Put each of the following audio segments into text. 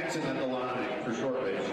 Jackson at the line for Shortridge.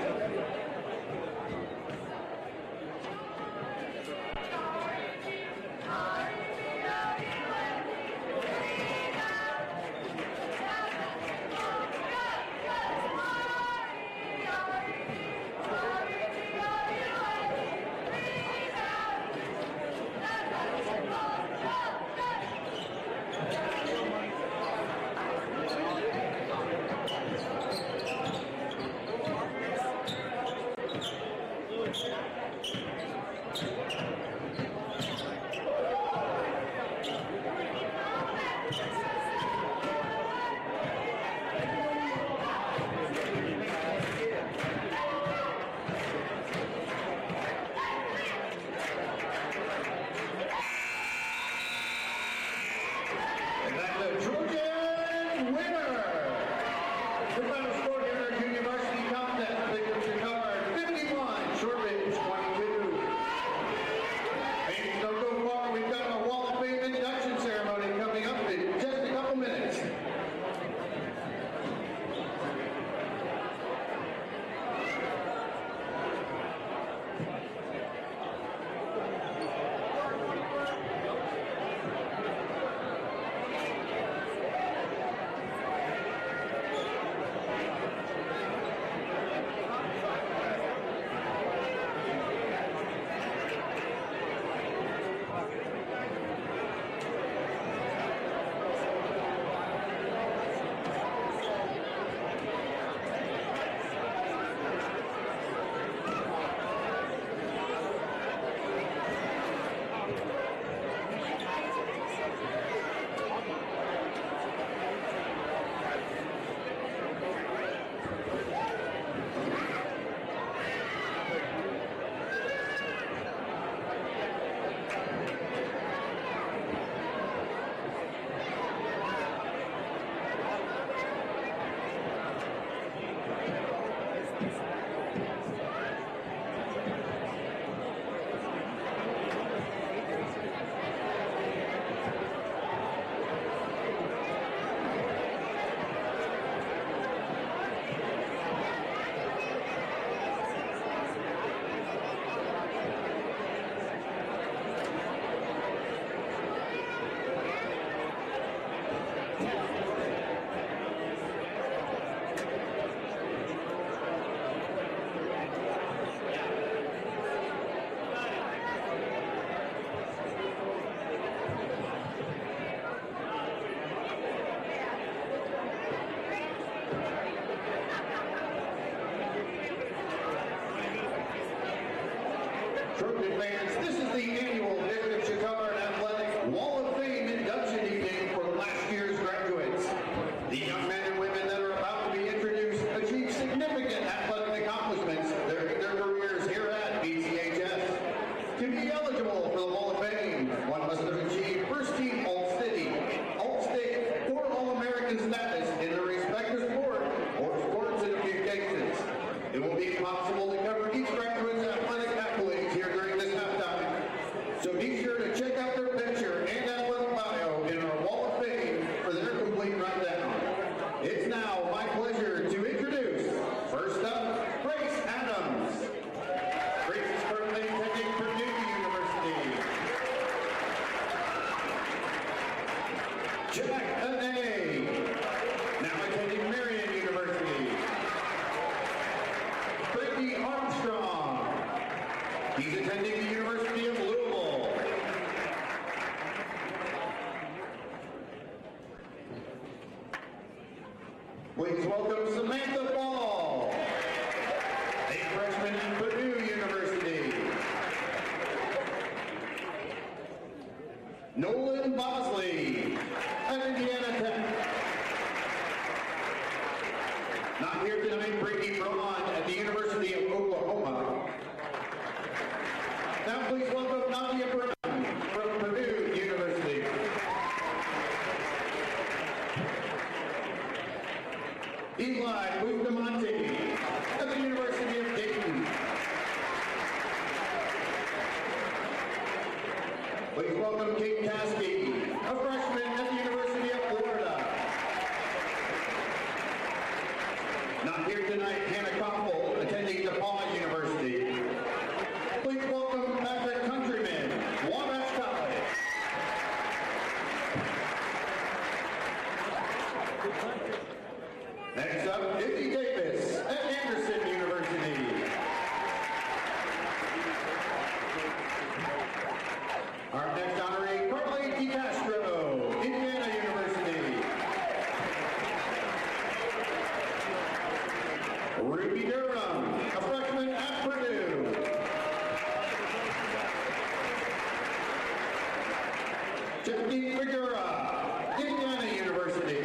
Nolan Bosley at Indiana Tech. Not here tonight, Brittany Braun at the University of Oklahoma. Now please welcome Nadia Brown from Purdue University. Eli Bustamante at the University of Dayton. Please welcome Kate Caskey, a freshman at the University of Florida. Not here tonight, Hannah Koppel, attending DePauw University. Please welcome Patrick Countryman, Wabash College. Next up, Izzy Davis at Anderson University. Our next honoree, Carly DiCastro, Indiana University. Ruby Durham, a freshman at Purdue. Jackie Figueroa, Indiana University.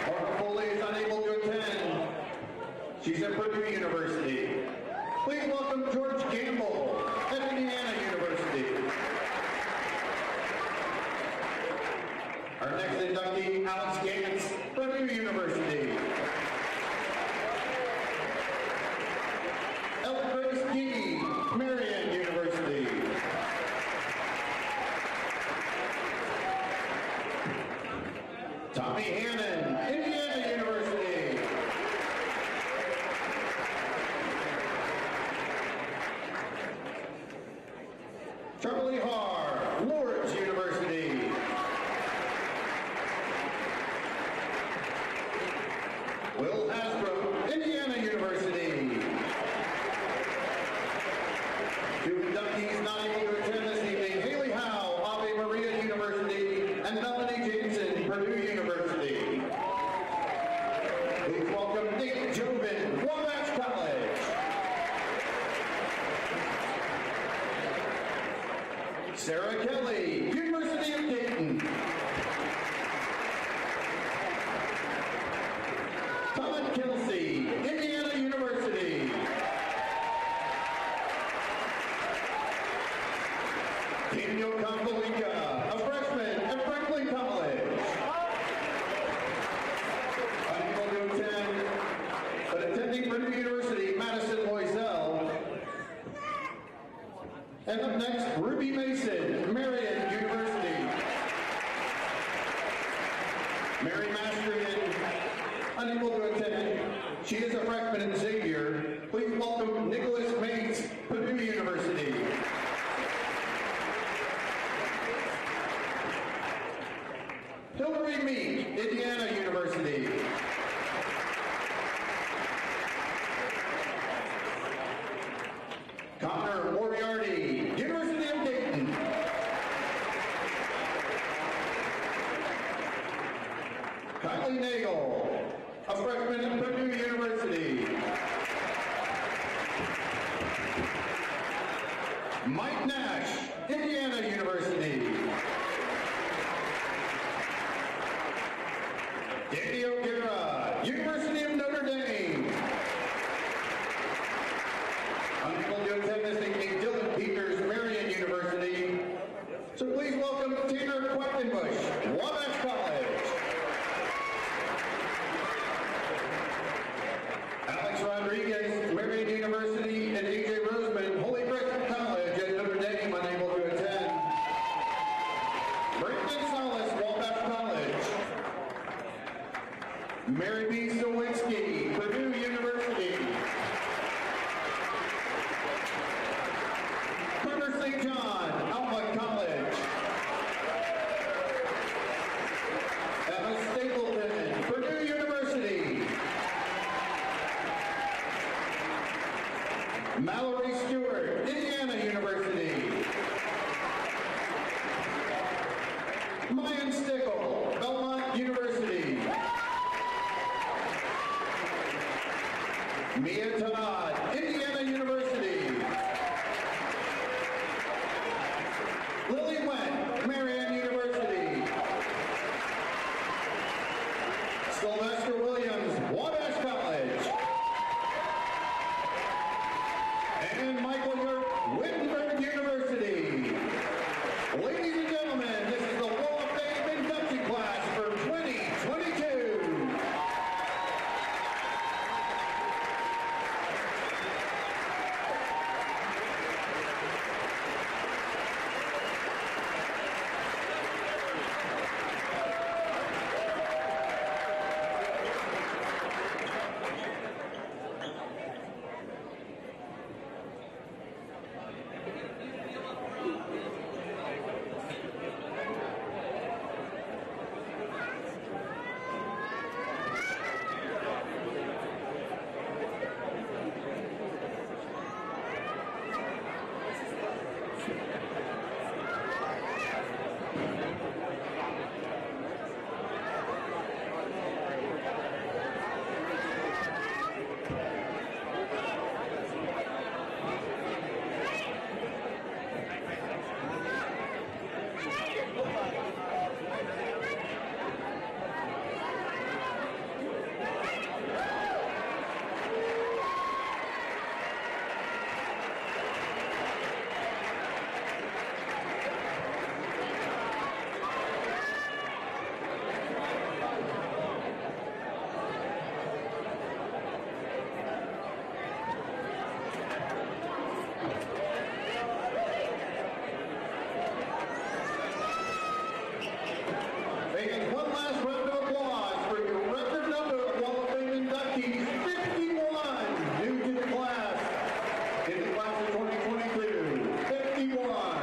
Mark Foley is unable to attend. She's at Purdue University. Please welcome George Gamble at Indiana University. Our next inductee, Alex Gantz, Purdue University. Ella Grace Gee, Marian University. Tommy Hannon, Indiana University. Charlie Haar, Lawrence University. Will Hasbro, Indiana University. Two inductees not able to attend this evening, Haley Howe, Ave Maria University, and Melanie Jameson, Purdue University. Please welcome Nate Jobin, Wabash College. Sarah Kelly, University of Dayton. Todd Kelsey, Indiana University. Daniel Kondolinka, a freshman at Franklin College. Unable to attend, but attending Purdue University, Madison Loisel. And up next, Ruby Mason, Marian University. Mary Mastrian, unable to attend. She is a freshman at Xavier. Please welcome Nicholas Mates, Purdue University. Hillary Meek, Indiana University. Connor Moriarty, University of Dayton. Kylie Nagel, a freshman at Purdue University. Mike Nash, Indiana University. Danny O'Gara, University of Notre Dame. Unable to attend this evening, Dylan Peters, Marian University. So please welcome Tanner Quackenbush, Wabash College. Alex Rodriguez, Marian University, and AJ Roseman, Holy Cross College at Notre Dame, unable to attend. Brandon Salas, Wabash College. Mary B. Sawinski, Purdue University. Carter St. John, Alma College. Emma Stapleton, Purdue University. Mallory Stewart, Indiana University. Mayan Stickle, Belmont University. Mia Todd, Indiana University. and Michael York, Wittenberg University. Ladies and gentlemen, this is the Wall of Fame induction class for 2022. Taking one last round of applause for your record number of Wall of Fame inductees, 51, new to the class in the class of 2022, 51.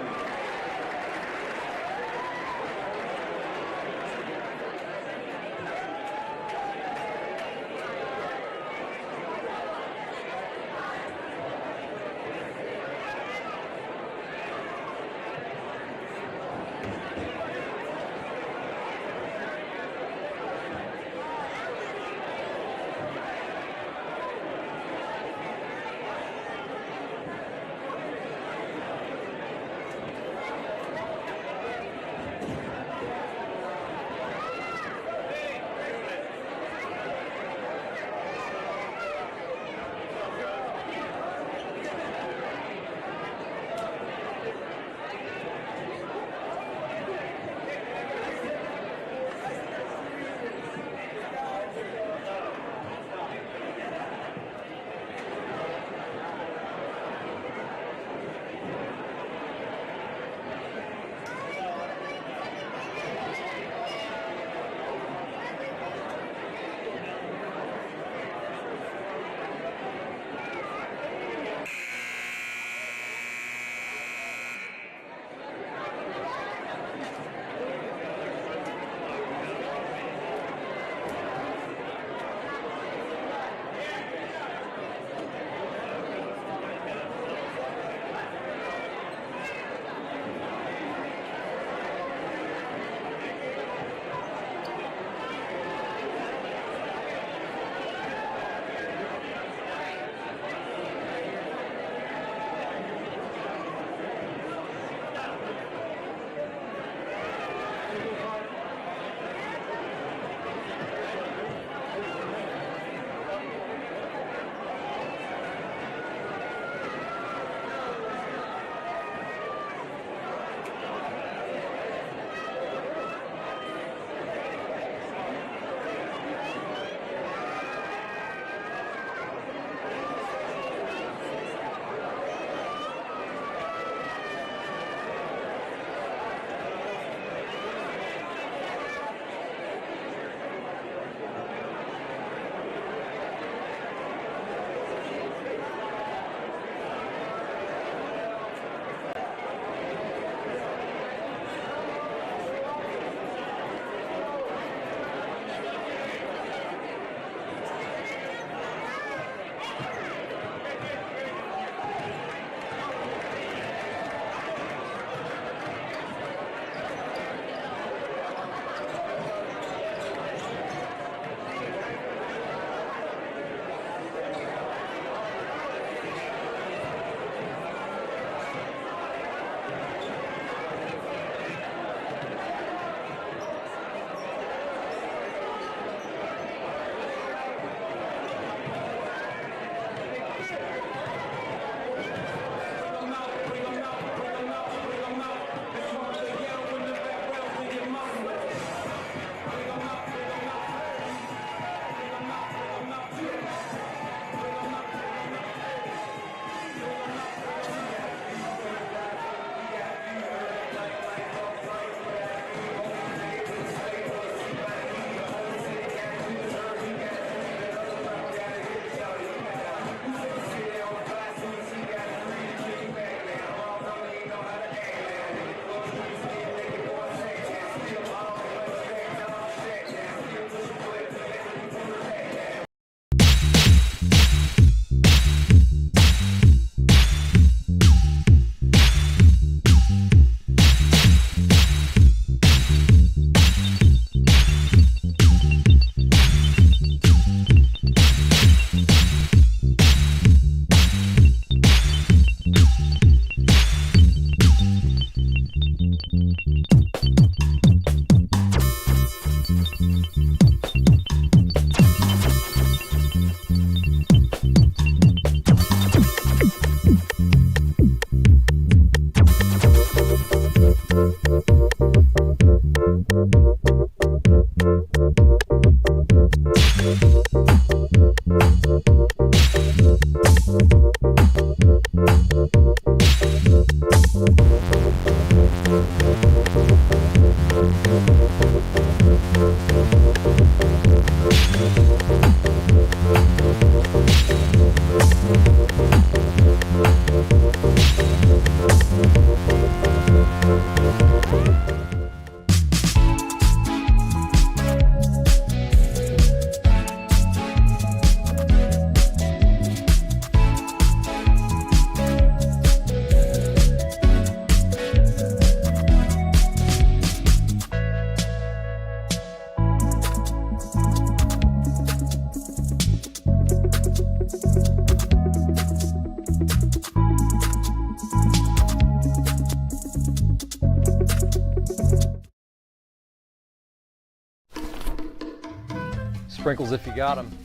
Sprinkles if you got them.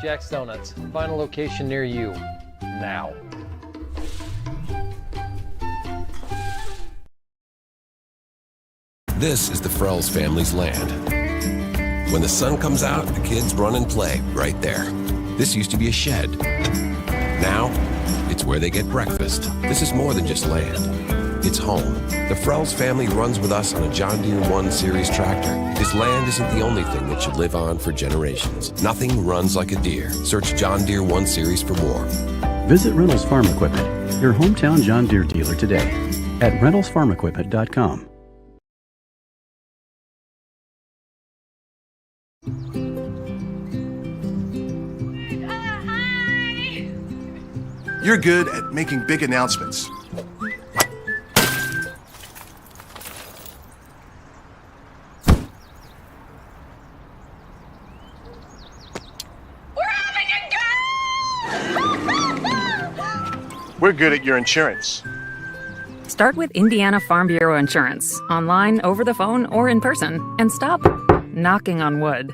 Jack's Donuts. Find a location near you. Now. This is the Frells family's land. When the sun comes out, the kids run and play right there. This used to be a shed. Now, it's where they get breakfast. This is more than just land. It's home. The Frells family runs with us on a John Deere 1 Series tractor. This land isn't the only thing that should live on for generations. Nothing runs like a Deere. Search John Deere 1 Series for more. Visit Reynolds Farm Equipment, your hometown John Deere dealer today at reynoldsfarmequipment.com. You're good at making big announcements. We're good at your insurance. Start with Indiana Farm Bureau Insurance, online, over the phone, or in person, and stop knocking on wood.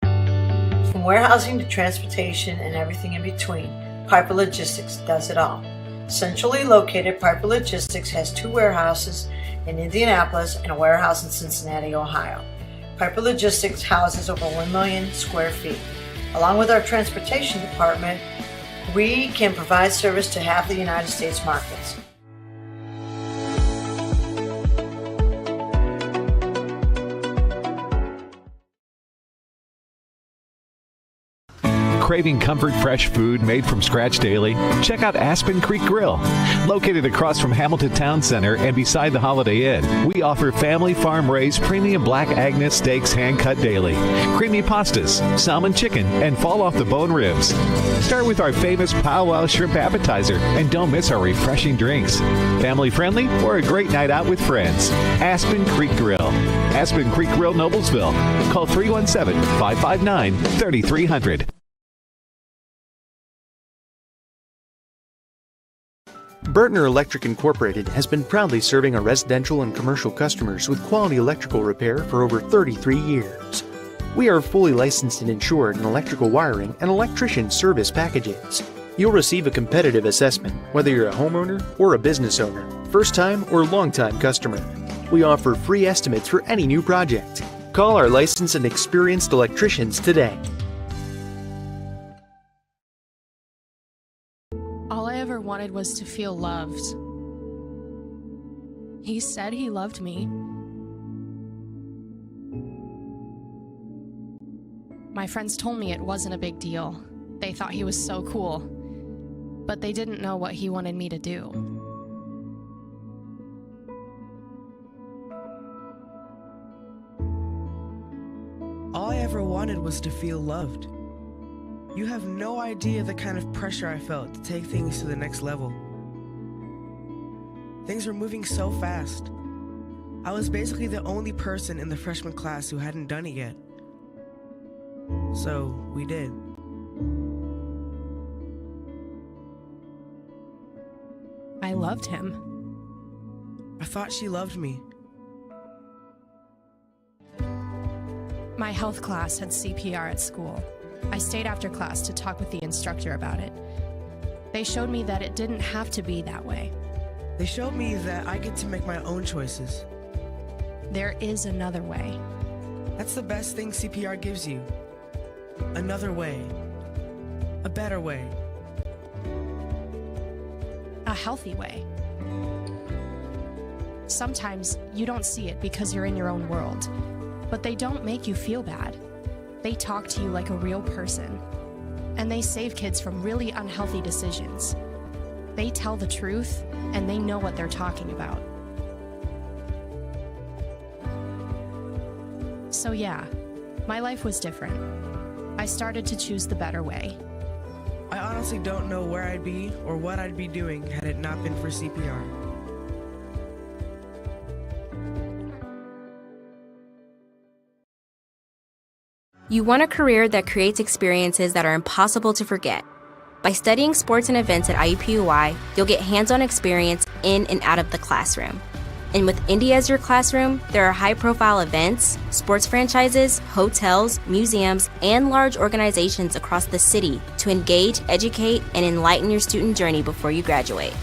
From warehousing to transportation and everything in between, Piper Logistics does it all. Centrally located, Piper Logistics has 2 warehouses in Indianapolis and a warehouse in Cincinnati, Ohio. Piper Logistics houses over 1 million square feet. Along with our transportation department, we can provide service to half the United States markets. Craving comfort fresh food made from scratch daily? Check out Aspen Creek Grill. Located across from Hamilton Town Center and beside the Holiday Inn, we offer family farm-raised premium Black Agnes steaks hand-cut daily, creamy pastas, salmon chicken, and fall-off-the-bone ribs. Start with our famous powwow shrimp appetizer, and don't miss our refreshing drinks. Family-friendly or a great night out with friends. Aspen Creek Grill. Aspen Creek Grill, Noblesville. Call 317-559-3300. Burtner Electric Incorporated has been proudly serving our residential and commercial customers with quality electrical repair for over 33 years. We are fully licensed and insured in electrical wiring and electrician service packages. You'll receive a competitive assessment, whether you're a homeowner or a business owner, first-time or long-time customer. We offer free estimates for any new project. Call our licensed and experienced electricians today. All I ever wanted was to feel loved. He said he loved me. My friends told me it wasn't a big deal. They thought he was so cool. But they didn't know what he wanted me to do. All I ever wanted was to feel loved. You have no idea the kind of pressure I felt to take things to the next level. Things were moving so fast. I was basically the only person in the freshman class who hadn't done it yet. So, we did. I loved him. I thought she loved me. My health class had CPR at school. I stayed after class to talk with the instructor about it. They showed me that it didn't have to be that way. They showed me that I get to make my own choices. There is another way. That's the best thing CPR gives you. Another way. A better way. A healthy way. Sometimes you don't see it because you're in your own world, but they don't make you feel bad. They talk to you like a real person, and they save kids from really unhealthy decisions. They tell the truth, and they know what they're talking about. So yeah, my life was different. I started to choose the better way. I honestly don't know where I'd be or what I'd be doing had it not been for CPR. You want a career that creates experiences that are impossible to forget. By studying sports and events at IUPUI, you'll get hands-on experience in and out of the classroom. And with Indy as your classroom, there are high-profile events, sports franchises, hotels, museums, and large organizations across the city to engage, educate, and enlighten your student journey before you graduate.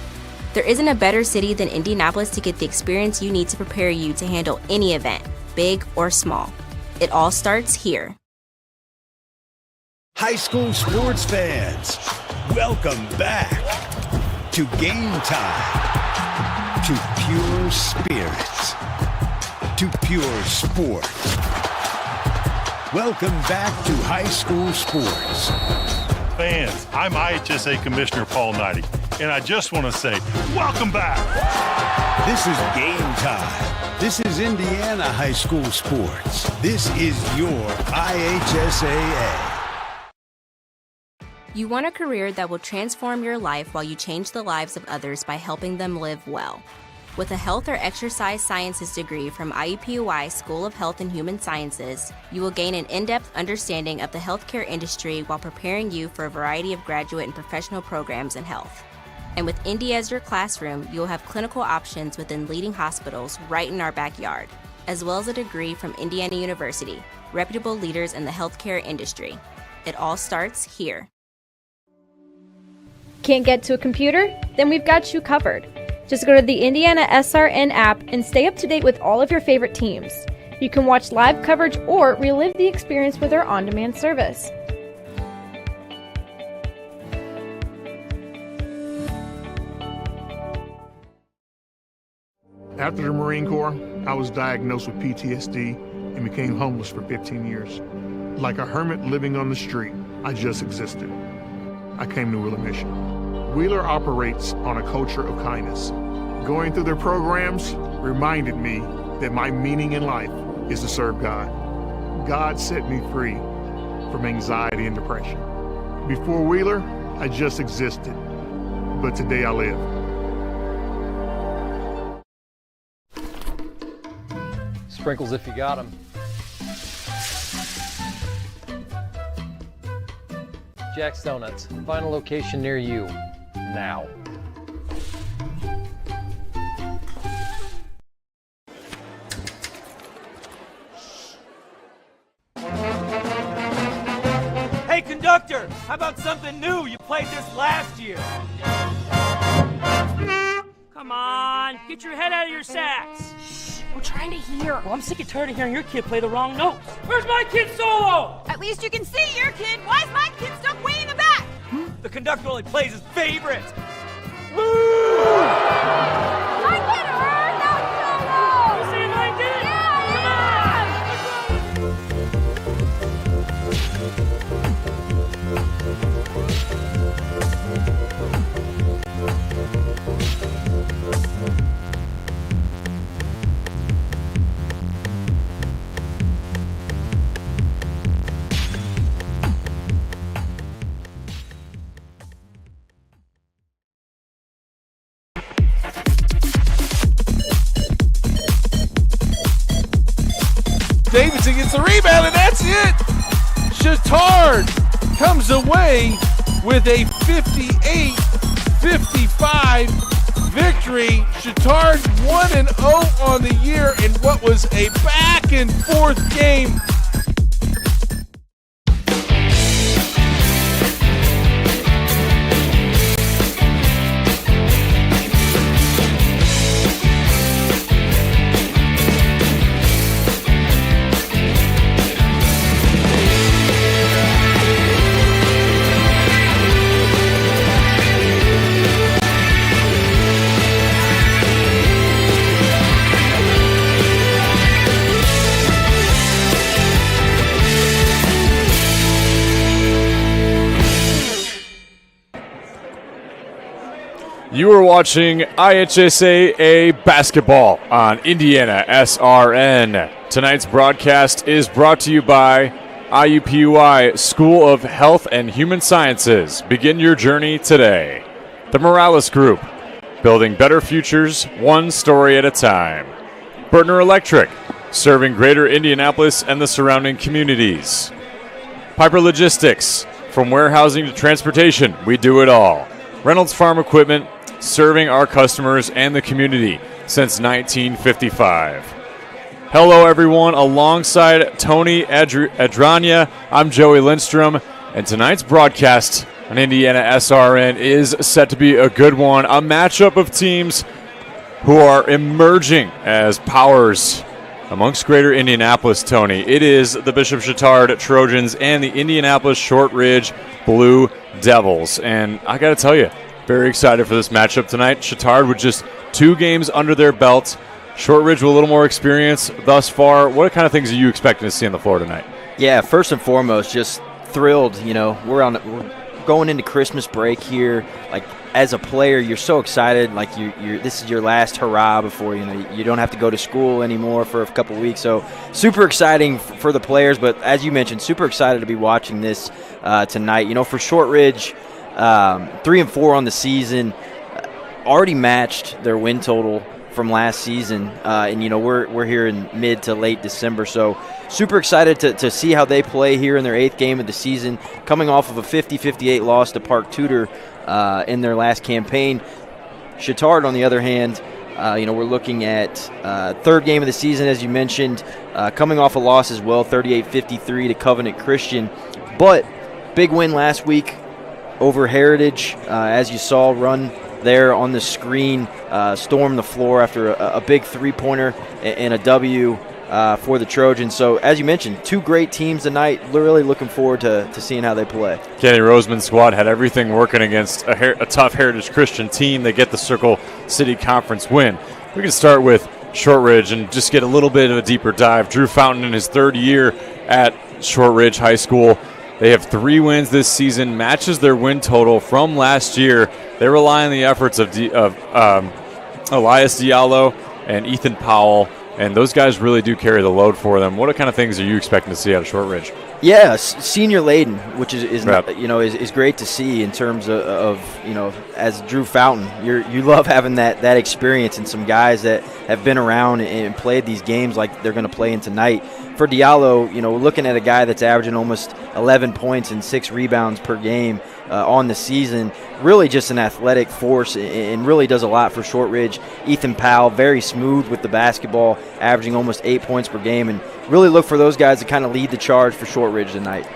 There isn't a better city than Indianapolis to get the experience you need to prepare you to handle any event, big or small. It all starts here. High school sports fans, welcome back to Game Time. To pure spirits, to pure sports. Welcome back to high school sports. Fans, I'm IHSAA Commissioner Paul Knighty, and I just want to say, welcome back. This is Game Time. This is Indiana high school sports. This is your IHSAA. You want a career that will transform your life while you change the lives of others by helping them live well. With a health or exercise sciences degree from IUPUI School of Health and Human Sciences, you will gain an in-depth understanding of the healthcare industry while preparing you for a variety of graduate and professional programs in health. And with Indy as your classroom, you will have clinical options within leading hospitals right in our backyard, as well as a degree from Indiana University, reputable leaders in the healthcare industry. It all starts here. Can't get to a computer? Then we've got you covered. Just go to the IndianaSRN app and stay up to date with all of your favorite teams. You can watch live coverage or relive the experience with our on-demand service. After the Marine Corps, I was diagnosed with PTSD and became homeless for 15 years. Like a hermit living on the street, I just existed. I came to Wheeler Mission. Wheeler operates on a culture of kindness. Going through their programs reminded me that my meaning in life is to serve God. God set me free from anxiety and depression. Before Wheeler, I just existed, but today I live. Sprinkles if you got them. Jack's Donuts, find a location near you, now. Hey conductor, how about something new? You played this last year. Come on, get your head out of your sacks. We're trying to hear. Well, I'm sick and tired of hearing your kid play the wrong notes. Where's my kid solo? At least you can see your kid. Why is my kid stuck way in the back? The conductor only plays his favorites. My kid heard that solo! You saying I did? Davidson gets the rebound, and that's it. Chatard comes away with a 58-55 victory. Chatard 1-0 on the year in what was a back-and-forth game. You are watching IHSAA basketball on IndianaSRN. Tonight's broadcast is brought to you by IUPUI School of Health and Human Sciences. Begin your journey today. The Morales Group, building better futures one story at a time. Bertner Electric, serving greater Indianapolis and the surrounding communities. Piper Logistics, from warehousing to transportation, we do it all. Reynolds Farm Equipment, serving our customers and the community since 1955. Hello, everyone. Alongside Tony Adranya, I'm Joey Lindstrom, and tonight's broadcast on IndianaSRN is set to be a good one, a matchup of teams who are emerging as powers amongst greater Indianapolis, Tony. It is the Bishop Chatard Trojans and the Indianapolis Shortridge Blue Devils. And I got to tell you, very excited for this matchup tonight. Chatard with just 2 games under their belt. Shortridge with a little more experience thus far. What kind of things are you expecting to see on the floor tonight? Yeah, first and foremost, just thrilled. You know, we're going into Christmas break here. Like, as a player, you're so excited. Like, this is your last hurrah before, you don't have to go to school anymore for a couple weeks. So super exciting for the players. But as you mentioned, super excited to be watching this tonight. You know, for Shortridge, 3-4 on the season, already matched their win total from last season, and we're here in mid to late December, so super excited to see how they play here in their 8th game of the season, coming off of a 50-58 loss to Park Tudor in their last campaign. Chatard, on the other hand, we're looking at 3rd game of the season, as you mentioned, coming off a loss as well, 38-53 to Covenant Christian, but big win last week over Heritage, as you saw run there on the screen, storm the floor after a big 3-pointer and a W for the Trojans. So, as you mentioned, 2 great teams tonight. Really looking forward to seeing how they play. Kenny Roseman's squad had everything working against a tough Heritage Christian team. They get the Circle City Conference win. We can start with Shortridge and just get a little bit of a deeper dive. Drew Fountain in his 3rd year at Shortridge High School. They have 3 wins this season, matches their win total from last year. They rely on the efforts of Elias Diallo and Ethan Powell, and those guys really do carry the load for them. What kind of things are you expecting to see out of Shortridge? Yeah, senior laden, which is great to see in terms of as Drew Fountain, you love having that experience and some guys that have been around and played these games like they're going to play in tonight. For Diallo, we're looking at a guy that's averaging almost 11 points and 6 rebounds per game on the season. Really just an athletic force and really does a lot for Shortridge. Ethan Powell, very smooth with the basketball, averaging almost 8 points per game, and really look for those guys to kind of lead the charge for Shortridge tonight.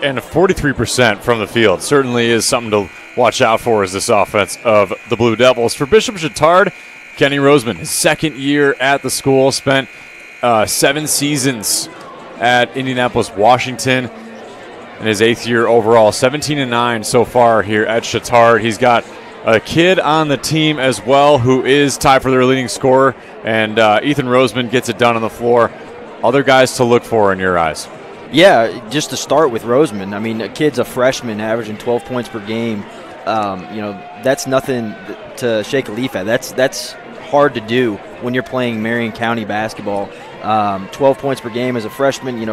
And 43% from the field certainly is something to watch out for as this offense of the Blue Devils. For Bishop Chatard, Kenny Roseman, his 2nd year at the school, spent 7 seasons at Indianapolis, Washington, in his 8th year overall. 17-9 so far here at Chatard. He's got a kid on the team as well who is tied for their leading scorer, and Ethan Roseman gets it done on the floor. Other guys to look for in your eyes? Yeah, just to start with Roseman, I mean, a kid's a freshman averaging 12 points per game. That's nothing to shake a leaf at. That's hard to do when you're playing Marion County basketball. 12 points per game as a freshman,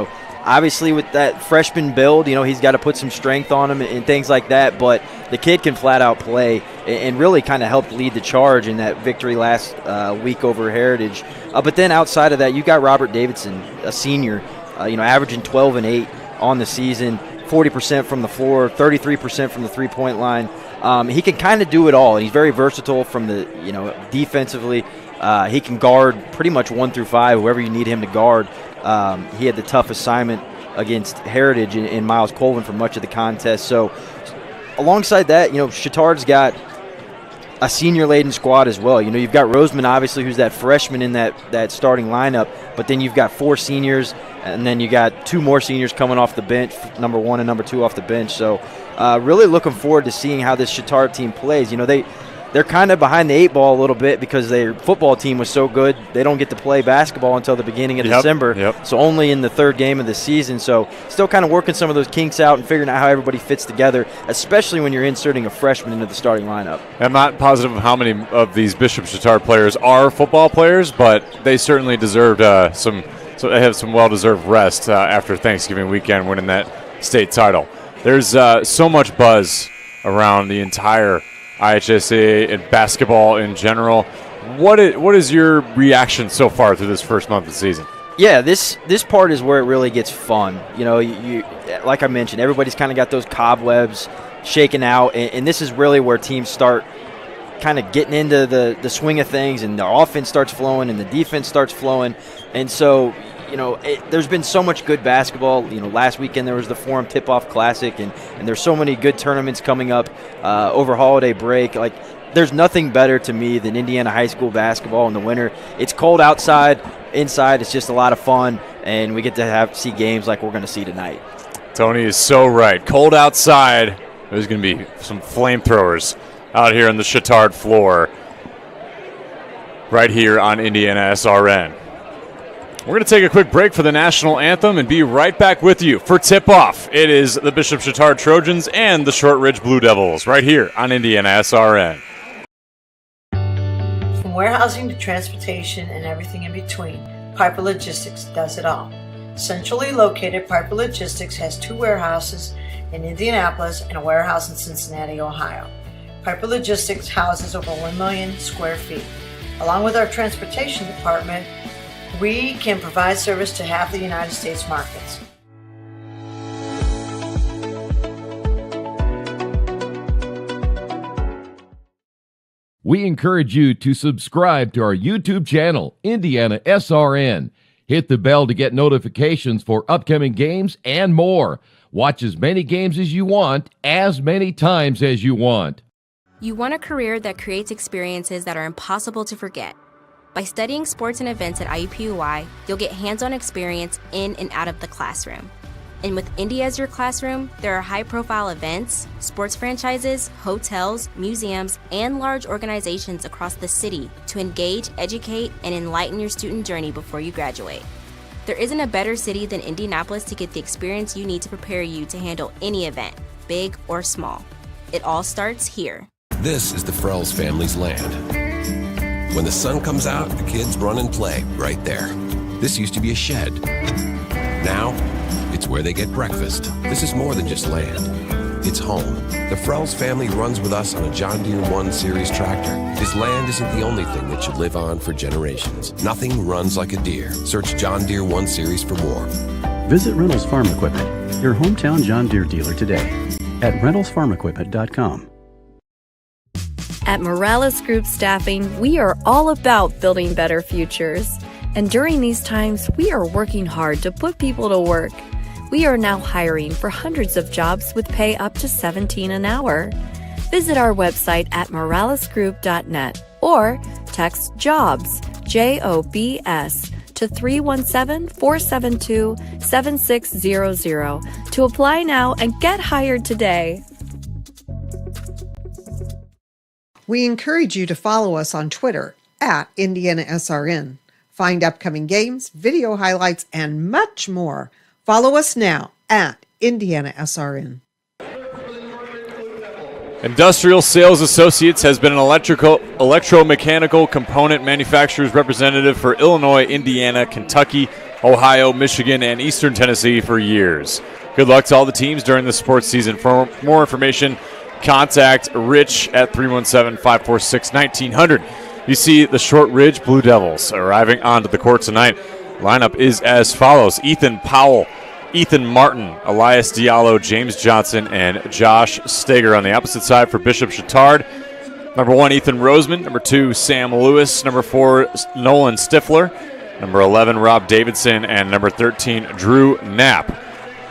obviously with that freshman build, he's got to put some strength on him and things like that, but the kid can flat out play and really kind of helped lead the charge in that victory last week over Heritage. But then outside of that, you got Robert Davidson, a senior, averaging 12 and 8 on the season, 40% from the floor, 33% from the 3-point line. He can kind of do it all, and he's very versatile from the, defensively. He can guard pretty much 1 through 5, whoever you need him to guard. He had the tough assignment against Heritage in Miles Colvin for much of the contest. So alongside that, Chatard's got a senior-laden squad as well. You've got Roseman, obviously, who's that freshman in that starting lineup, but then you've got 4 seniors, and then you got 2 more seniors coming off the bench, number 1 and number 2 off the bench. So really looking forward to seeing how this Chatard team plays. They're kind of behind the 8 ball a little bit because their football team was so good. They don't get to play basketball until the beginning of December, so only in the 3rd game of the season. So still kind of working some of those kinks out and figuring out how everybody fits together, especially when you're inserting a freshman into the starting lineup. I'm not positive of how many of these Bishop Chatard players are football players, but they certainly deserved they have some well-deserved rest after Thanksgiving weekend winning that state title. There's so much buzz around the entire IHSAA and basketball in general. What is your reaction so far through this first month of the season? Yeah, this part is where it really gets fun. You like I mentioned, everybody's kind of got those cobwebs shaken out, and this is really where teams start kind of getting into the swing of things, and the offense starts flowing and the defense starts flowing. And so, there's been so much good basketball. Last weekend there was the Forum Tip-Off Classic, and there's so many good tournaments coming up over holiday break. Like, there's nothing better to me than Indiana high school basketball in the winter. It's cold outside, inside it's just a lot of fun, and we get to see games like we're going to see tonight. Tony is so right. Cold outside. There's going to be some flamethrowers out here on the Chatard floor right here on IndianaSRN. We're going to take a quick break for the national anthem and be right back with you for tip-off. It is the Bishop Chatard Trojans and the Shortridge Blue Devils right here on IndianaSRN. From warehousing to transportation and everything in between, Piper Logistics does it all. Centrally located, Piper Logistics has 2 warehouses in Indianapolis and a warehouse in Cincinnati, Ohio. Piper Logistics houses over 1 million square feet. Along with our transportation department, we can provide service to half the United States markets. We encourage you to subscribe to our YouTube channel, IndianaSRN. Hit the bell to get notifications for upcoming games and more. Watch as many games as you want, as many times as you want. You want a career that creates experiences that are impossible to forget. By studying sports and events at IUPUI, you'll get hands-on experience in and out of the classroom. And with Indy as your classroom, there are high-profile events, sports franchises, hotels, museums, and large organizations across the city to engage, educate, and enlighten your student journey before you graduate. There isn't a better city than Indianapolis to get the experience you need to prepare you to handle any event, big or small. It all starts here. This is the Frells family's land. When the sun comes out, the kids run and play right there. This used to be a shed. Now, it's where they get breakfast. This is more than just land. It's home. The Frells family runs with us on a John Deere 1 Series tractor. His land isn't the only thing that should live on for generations. Nothing runs like a deer. Search John Deere 1 Series for more. Visit Reynolds Farm Equipment, your hometown John Deere dealer today at reynoldsfarmequipment.com. At Morales Group Staffing, we are all about building better futures. And during these times, we are working hard to put people to work. We are now hiring for hundreds of jobs with pay up to $17 an hour. Visit our website at moralesgroup.net or text JOBS, JOBS, to 317-472-7600 to apply now and get hired today. We encourage you to follow us on Twitter at IndianaSRN. Find upcoming games, video highlights, and much more. Follow us now at IndianaSRN. Industrial Sales Associates has been an electromechanical component manufacturer's representative for Illinois, Indiana, Kentucky, Ohio, Michigan, and Eastern Tennessee for years. Good luck to all the teams during the sports season. For more information, contact Rich at 317-546-1900. You see the Shortridge Blue Devils arriving onto the court tonight. Lineup is as follows: Ethan Powell, Ethan Martin, Elias Diallo, James Johnson, and Josh Steger. On the opposite side for Bishop Chatard, number 1, Ethan Roseman. Number 2, Sam Lewis. Number 4, Nolan Stifler. Number 11, Rob Davidson. And number 13, Drew Knapp.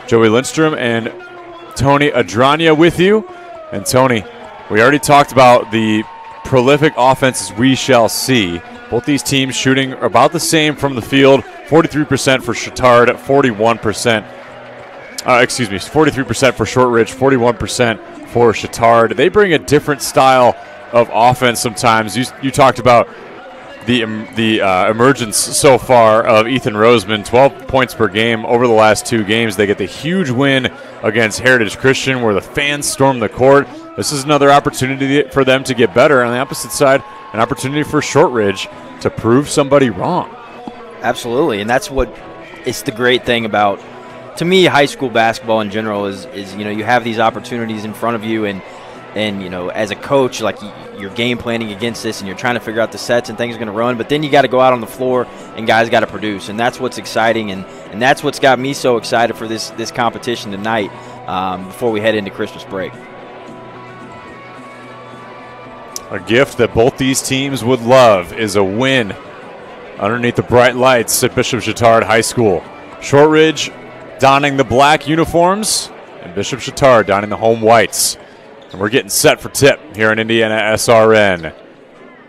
Joey Lindstrom and Tony Adrania with you. And Tony, we already talked about the prolific offenses we shall see. Both these teams shooting about the same from the field. 43% for Chatard, 43% for Shortridge, 41% for Chatard. They bring a different style of offense sometimes. You talked about the emergence so far of Ethan Roseman, 12 points per game over the last 2 games. They get the huge win against Heritage Christian where the fans stormed the court. This is another opportunity for them to get better. On the opposite side, an opportunity for Shortridge to prove somebody wrong. Absolutely, and that's what it's the great thing about, to me, high school basketball in general is you have these opportunities in front of you, and as a coach, like you're game planning against this and you're trying to figure out the sets and things are going to run, but then you got to go out on the floor and guys got to produce, and that's what's exciting, and that's what's got me so excited for this competition tonight before we head into Christmas break. A gift that both these teams would love is a win underneath the bright lights at Bishop Chatard High School. Shortridge donning the black uniforms and Bishop Chatard donning the home whites. And we're getting set for tip here on IndianaSRN.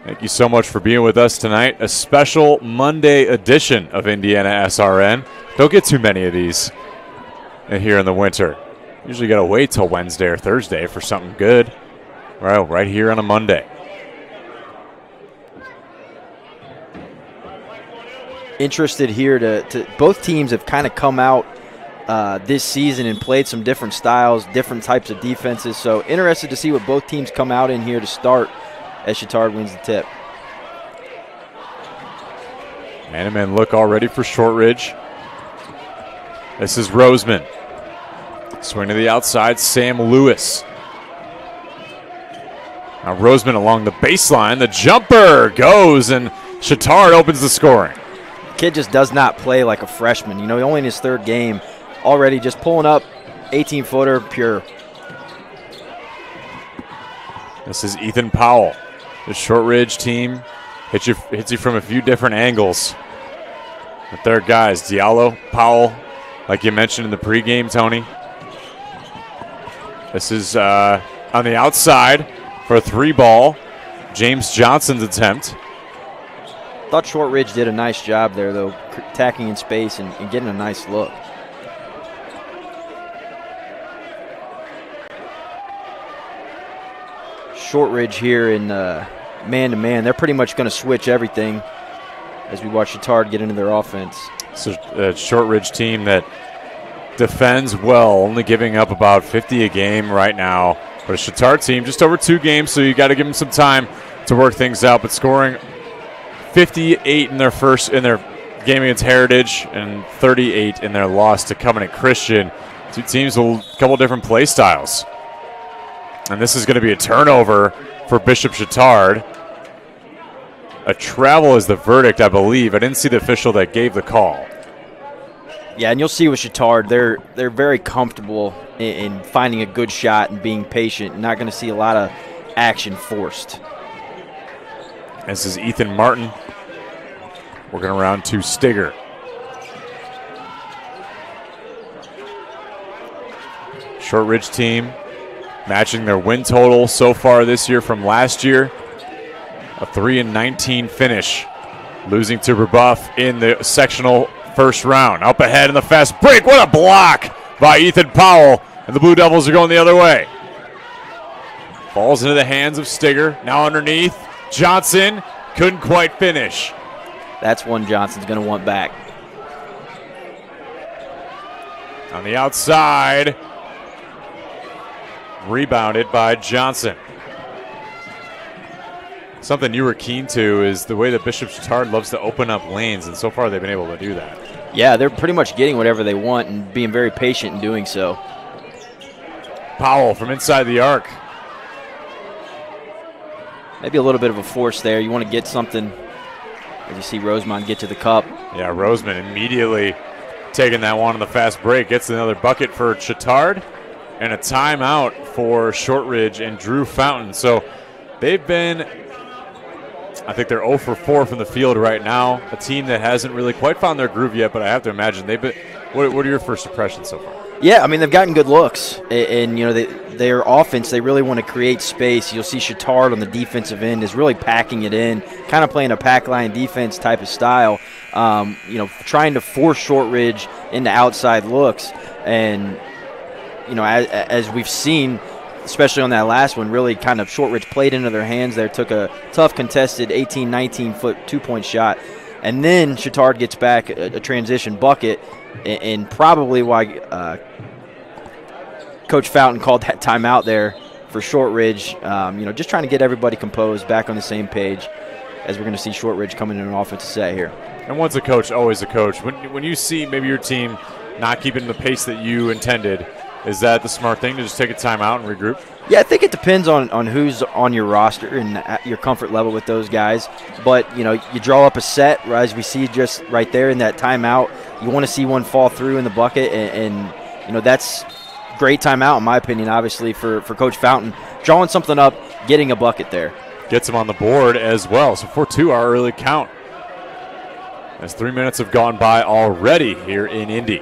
Thank you so much for being with us tonight. A special Monday edition of IndianaSRN. Don't get too many of these here in the winter. Usually got to wait till Wednesday or Thursday for something good. Well, right here on a Monday. Interested here to both teams have kind of come out this season and played some different styles, different types of defenses. So interested to see what both teams come out in here to start as Chatard wins the tip. Man-to-man look already for Shortridge. This is Roseman. Swing to the outside, Sam Lewis. Now Roseman along the baseline. The jumper goes, and Chatard opens the scoring. Kid just does not play like a freshman. You know, only in his third game, already just pulling up 18-footer, pure. This is Ethan Powell. The Shortridge team hits you from a few different angles. But there, guys, Diallo, Powell, like you mentioned in the pregame, Tony. This is on the outside for a 3-ball. James Johnson's attempt. Thought Shortridge did a nice job there, though, attacking in space and getting a nice look. Shortridge here in man-to-man. They're pretty much going to switch everything as we watch Chatard get into their offense. So a Shortridge team that defends well, only giving up about 50 a game right now. But a Chatard team just over 2 games, so you got to give them some time to work things out. But scoring 58 in their game against Heritage and 38 in their loss to Covenant Christian. Two teams with a couple different play styles. And this is going to be a turnover for Bishop Chatard. A travel is the verdict, I believe. I didn't see the official that gave the call. Yeah, and you'll see with Chatard, they're very comfortable in finding a good shot and being patient. Not going to see a lot of action forced. This is Ethan Martin working around to Stigger. Shortridge team matching their win total so far this year from last year. A 3-19 finish. Losing to Brebeuf in the sectional first round. Up ahead in the fast break. What a block by Ethan Powell. And the Blue Devils are going the other way. Falls into the hands of Stigger. Now underneath. Johnson couldn't quite finish. That's one Johnson's going to want back. On the outside. Rebounded by Johnson. Something you were keen to is the way that Bishop Chatard loves to open up lanes, and so far they've been able to do that. Yeah, they're pretty much getting whatever they want and being very patient in doing so. Powell from inside the arc. Maybe a little bit of a force there. You want to get something as you see Rosemont get to the cup. Yeah, Roseman immediately taking that one on the fast break. Gets another bucket for Chatard and a timeout for Shortridge and Drew Fountain. So they've been, I think they're 0 for 4 from the field right now. A team that hasn't really quite found their groove yet, but I have to imagine they've been. What are your first impressions so far? Yeah, I mean, they've gotten good looks. And you know, their offense, they really want to create space. You'll see Chatard on the defensive end is really packing it in, kind of playing a pack line defense type of style, you know, trying to force Shortridge into outside looks. And, you know, as we've seen, especially on that last one, really kind of Shortridge played into their hands there, took a tough contested 18, 19-foot two-point shot. And then Chatard gets back a transition bucket, and probably why Coach Fountain called that timeout there for Shortridge. You know, just trying to get everybody composed, back on the same page, as we're going to see Shortridge coming in an offensive set here. And once a coach, always a coach. When you see maybe your team not keeping the pace that you intended, is that the smart thing to just take a timeout and regroup? Yeah, I think it depends on who's on your roster and your comfort level with those guys. But, you know, you draw up a set, as we see just right there in that timeout. You want to see one fall through in the bucket, and you know, that's great timeout, in my opinion, obviously, for Coach Fountain. Drawing something up, getting a bucket there. gets him on the board as well. So 4-2 our early count, as 3 minutes have gone by already here in Indy.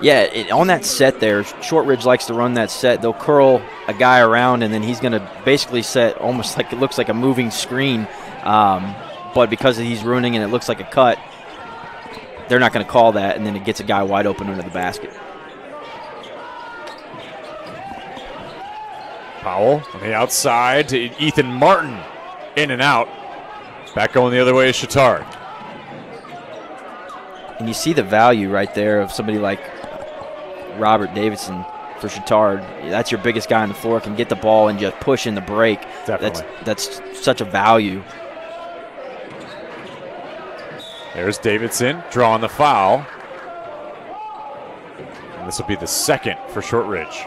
Yeah, on that set there, Shortridge likes to run that set. They'll curl a guy around, and then he's going to basically set almost like it looks like a moving screen. But because he's ruining and it looks like a cut, they're not going to call that, and then it gets a guy wide open under the basket. Powell on the outside to Ethan Martin, in and out. Back going the other way is Chatard. And you see the value right there of somebody like Robert Davidson for Chatard. That's your biggest guy on the floor, can get the ball and just push in the break. Definitely. That's such a value. There's Davidson drawing the foul. And this will be the second for Shortridge.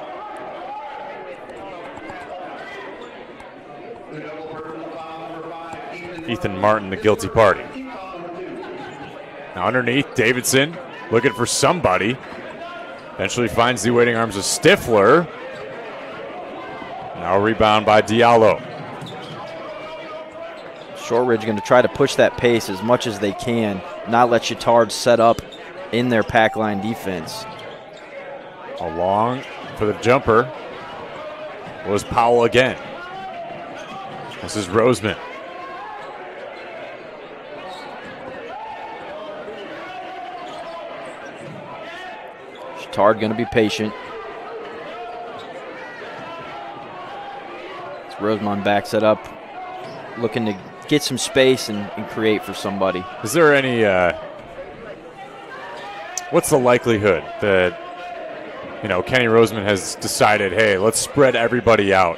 Ethan Martin, the guilty party. Now underneath, Davidson looking for somebody. Eventually finds the waiting arms of Stifler. Now a rebound by Diallo. Shortridge going to try to push that pace as much as they can, not let Chatard set up in their pack line defense. Along for the jumper was Powell again. This is Roseman. Chatard going to be patient. As Rosemond backs it up, looking to get some space and create for somebody. Is there any, what's the likelihood that, Kenny Roseman has decided, hey, let's spread everybody out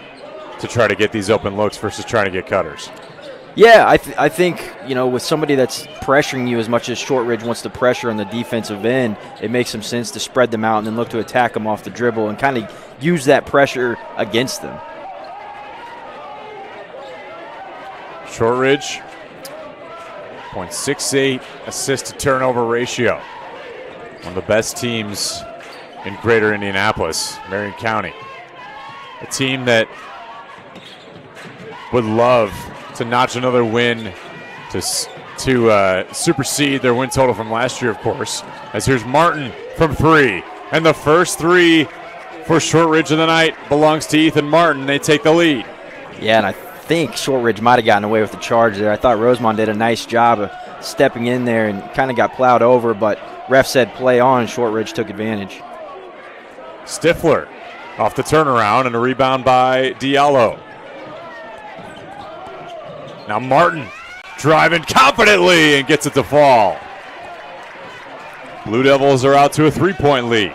to try to get these open looks versus trying to get cutters? Yeah, I think, with somebody that's pressuring you as much as Shortridge wants to pressure on the defensive end, it makes some sense to spread them out and then look to attack them off the dribble and kind of use that pressure against them. Shortridge, 0.68 assist to turnover ratio. One of the best teams in greater Indianapolis, Marion County. A team that would love to notch another win to supersede their win total from last year, of course. As here's Martin from three. And the first three for Shortridge of the night belongs to Ethan Martin. They take the lead. Yeah, and I think Shortridge might have gotten away with the charge there. I thought Rosemond did a nice job of stepping in there and kind of got plowed over, but ref said play on, and Shortridge took advantage. Stifler off the turnaround and a rebound by Diallo. Now Martin driving confidently and gets it to fall. Blue Devils are out to a 3-point lead.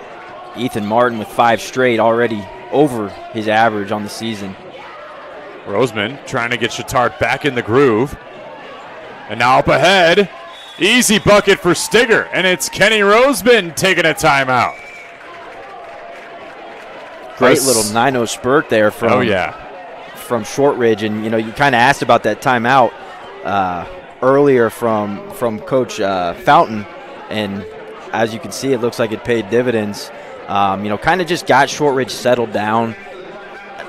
Ethan Martin with 5 straight, already over his average on the season. Roseman trying to get Chatard back in the groove. And now up ahead, easy bucket for Stigger, and it's Kenny Roseman taking a timeout. Great little 9-0 spurt there from, from Shortridge, and you kind of asked about that timeout earlier from Coach Fountain, and as you can see, it looks like it paid dividends. Kind of just got Shortridge settled down.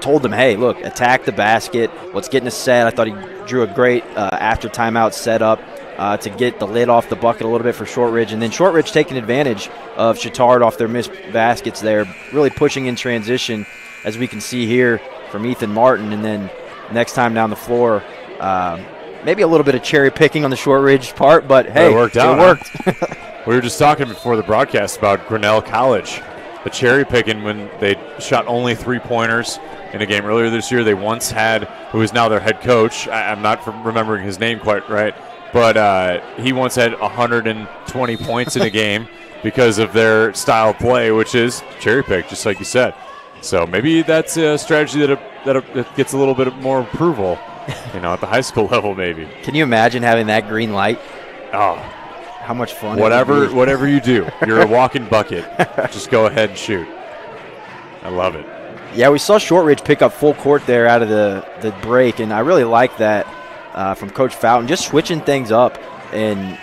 Told them, hey, look, attack the basket. Let's get in a set. I thought he drew a great after timeout setup to get the lid off the bucket a little bit for Shortridge. And then Shortridge taking advantage of Chatard off their missed baskets there, really pushing in transition, as we can see here from Ethan Martin. And then next time down the floor, maybe a little bit of cherry picking on the Shortridge part, but hey, it worked out. It worked. Huh? We were just talking before the broadcast about Grinnell College. The cherry picking when they shot only 3-pointers in a game earlier this year. They once had, who is now their head coach, I'm not remembering his name quite right, but he once had 120 points in a game because of their style of play, which is cherry pick, just like you said. So maybe that's a strategy that gets a little bit more approval, at the high school level maybe. Can you imagine having that green light? Oh, how much fun! Whatever you do, you're a walking bucket. Just go ahead and shoot. I love it. Yeah, we saw Shortridge pick up full court there out of the break, and I really like that from Coach Fountain, just switching things up. And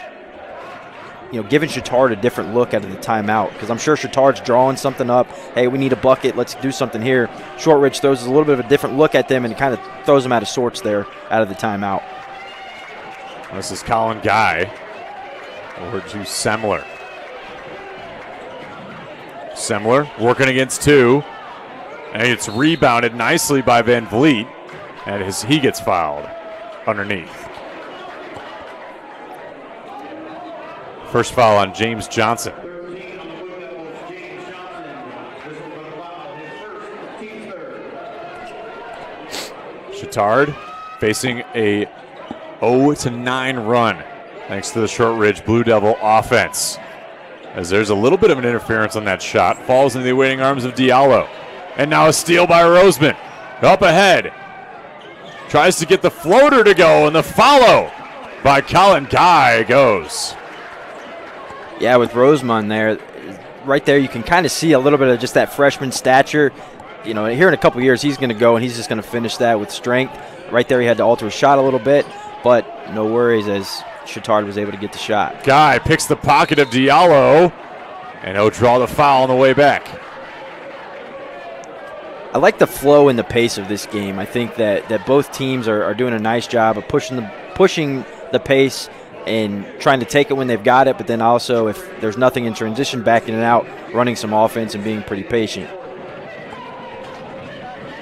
giving Chatard a different look out of the timeout, because I'm sure Chatard's drawing something up. Hey, we need a bucket. Let's do something here. Shortridge throws a little bit of a different look at them and kind of throws them out of sorts there out of the timeout. This is Colin Guy over to Semler. Semler working against 2. And it's rebounded nicely by Van Vliet, and he gets fouled underneath. First foul on James Johnson. Chatard facing a 0-9 run thanks to the Shortridge Blue Devil offense. As there's a little bit of an interference on that shot. Falls into the waiting arms of Diallo. And now a steal by Roseman. Up ahead. Tries to get the floater to go, and the follow by Colin Guy goes. Yeah, with Roseman there, right there you can kind of see a little bit of just that freshman stature. Here in a couple years he's going to go and he's just going to finish that with strength. Right there he had to alter his shot a little bit, but no worries as Chatard was able to get the shot. Guy picks the pocket of Diallo, and he'll draw the foul on the way back. I like the flow and the pace of this game. I think that both teams are doing a nice job of pushing the pace and trying to take it when they've got it, but then also if there's nothing in transition, backing it out, running some offense and being pretty patient.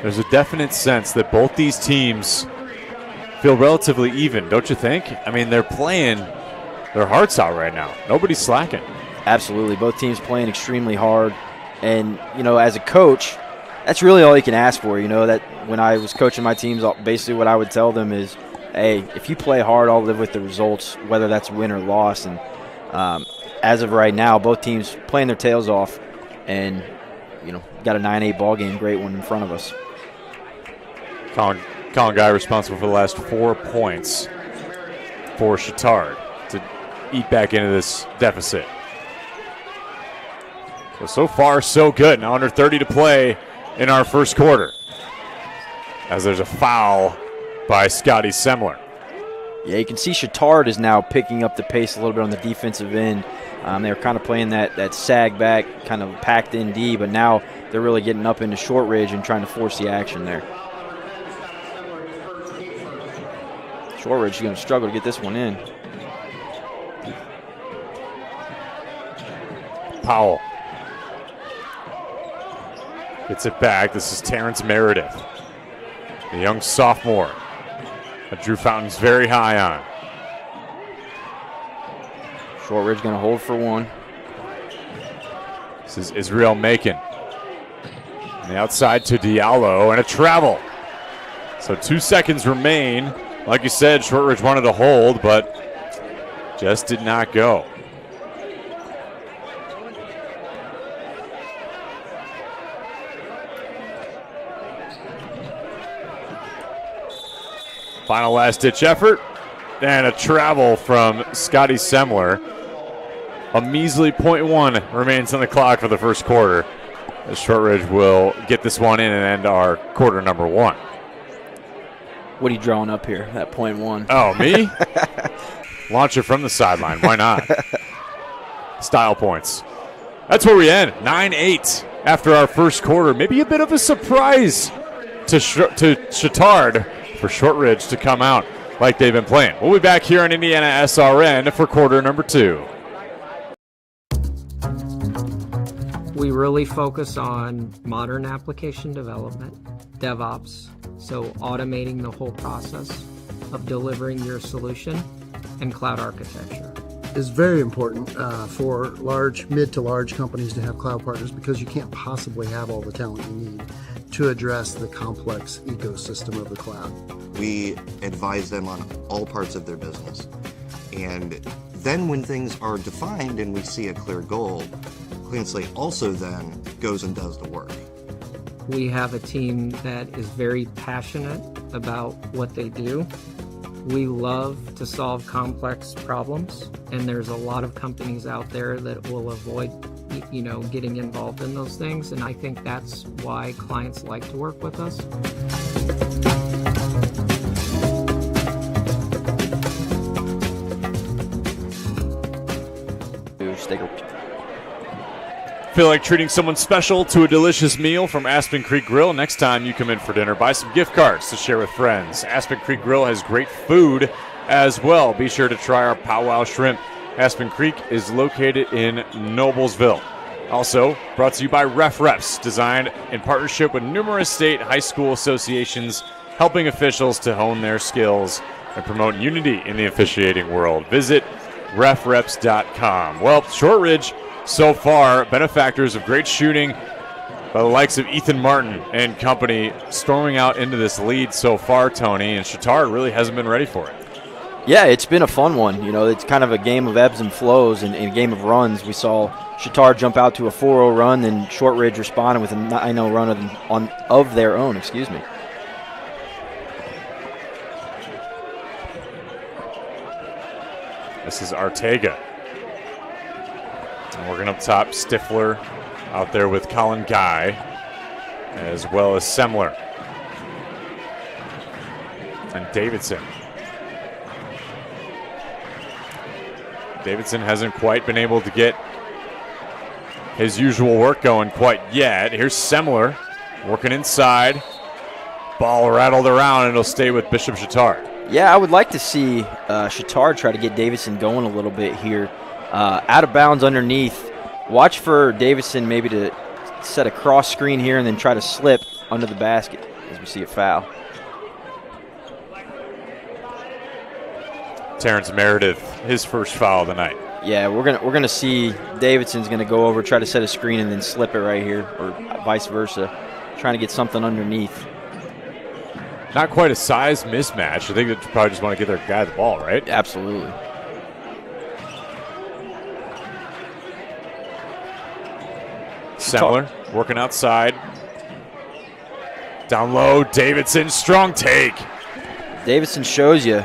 There's a definite sense that both these teams feel relatively even, don't you think? I mean, they're playing their hearts out right now. Nobody's slacking. Absolutely. Both teams playing extremely hard. And, as a coach, that's really all you can ask for. That when I was coaching my teams, basically what I would tell them is, hey, if you play hard, I'll live with the results, whether that's win or loss. And as of right now, both teams playing their tails off and, got a 9-8 ball game, great one in front of us. Colin Guy responsible for the last 4 points for Chatard to eat back into this deficit. So far, so good. Now under 30 to play in our first quarter, as there's a foul by Scotty Semler. Yeah, you can see Chatard is now picking up the pace a little bit on the defensive end. They were kind of playing that sag back, kind of packed in D, but now they're really getting up into Shortridge and trying to force the action there. Shortridge is going to struggle to get this one in. Powell gets it back. This is Terrence Meredith, the young sophomore that Drew Fountain's very high on. Shortridge going to hold for one. This is Israel Macon. On the outside to Diallo, and a travel. So 2 seconds remain. Like you said, Shortridge wanted to hold, but just did not go. Final last-ditch effort, and a travel from Scotty Semler. A measly .1 remains on the clock for the first quarter. As Shortridge will get this one in and end our quarter number 1. What are you drawing up here, that .1? Oh, me? Launch it from the sideline. Why not? Style points. That's where we end. 9-8 after our first quarter. Maybe a bit of a surprise to Chatard for Shortridge to come out like they've been playing. We'll be back here on IndianaSRN for quarter number 2. We really focus on modern application development, DevOps, so automating the whole process of delivering your solution, and cloud architecture. It's very important for mid to large companies to have cloud partners because you can't possibly have all the talent you need to address the complex ecosystem of the cloud. We advise them on all parts of their business. And then when things are defined and we see a clear goal, Clean Slate also then goes and does the work. We have a team that is very passionate about what they do. We love to solve complex problems, and there's a lot of companies out there that will avoid, getting involved in those things, and I think that's why clients like to work with us. Sticker. Feel like treating someone special to a delicious meal from Aspen Creek Grill? Next time you come in for dinner, buy some gift cards to share with friends. Aspen Creek Grill has great food as well. Be sure to try our powwow shrimp. Aspen Creek is located in Noblesville. Also brought to you by Ref Reps, designed in partnership with numerous state high school associations, helping officials to hone their skills and promote unity in the officiating world. Visit refreps.com. Well, Shortridge so far, benefactors of great shooting by the likes of Ethan Martin and company, storming out into this lead so far, Tony, and Chatard really hasn't been ready for it. Yeah, it's been a fun one. You know, it's kind of a game of ebbs and flows and a game of runs. We saw Chatard jump out to a 4-0 run, and Shortridge responded with a 9-0 run of their own. Excuse me. This is Arteaga. And working up top, Stifler out there with Colin Guy, as well as Semler. And Davidson. Davidson hasn't quite been able to get his usual work going quite yet. Here's Semler working inside. Ball rattled around, and it'll stay with Bishop Chatard. Yeah, I would like to see Chatard try to get Davidson going a little bit here. Out of bounds underneath. Watch for Davidson maybe to set a cross screen here and then try to slip under the basket as we see a foul. Terrence Meredith, his first foul of the night. Yeah, we're gonna see Davidson's gonna go over, try to set a screen, and then slip it right here, or vice versa, trying to get something underneath. Not quite a size mismatch. I think they probably just want to get their guy the ball, right? Absolutely. Semler working outside. Down low, Davidson, strong take. Davidson shows you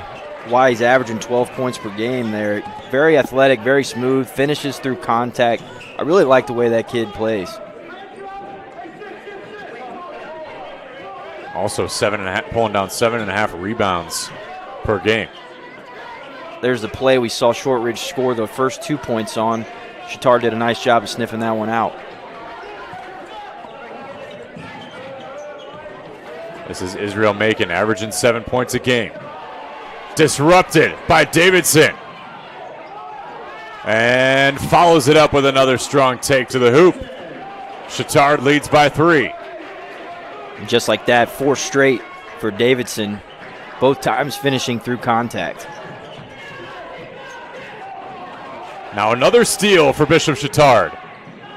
why he's averaging 12 points per game there. Very athletic, very smooth, finishes through contact. I really like the way that kid plays. Also pulling down 7.5 rebounds per game. There's the play we saw Shortridge score the first 2 points on. Chatard did a nice job of sniffing that one out. This is Israel Macon, averaging 7 points a game. Disrupted by Davidson. And follows it up with another strong take to the hoop. Chatard leads by 3. And just like that, 4 straight for Davidson, both times finishing through contact. Now another steal for Bishop Chatard.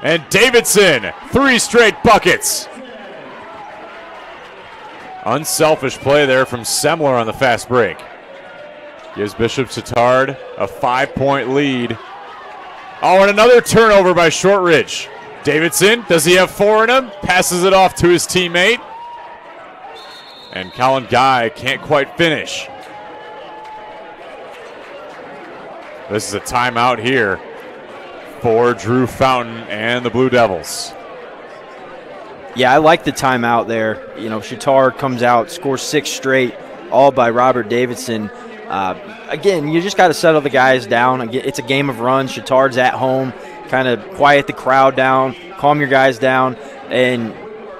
And Davidson, 3 straight buckets. Unselfish play there from Semler on the fast break. Gives Bishop Chatard a 5-point lead. Oh, and another turnover by Shortridge. Davidson, does he have 4 in him? Passes it off to his teammate. And Colin Guy can't quite finish. This is a timeout here for Drew Fountain and the Blue Devils. Yeah, I like the timeout there. You know, Chatard comes out, scores 6 straight, all by Robert Davidson. Again, you just got to settle the guys down. Again, it's a game of runs. Chatard's at home. Kind of quiet the crowd down, calm your guys down, and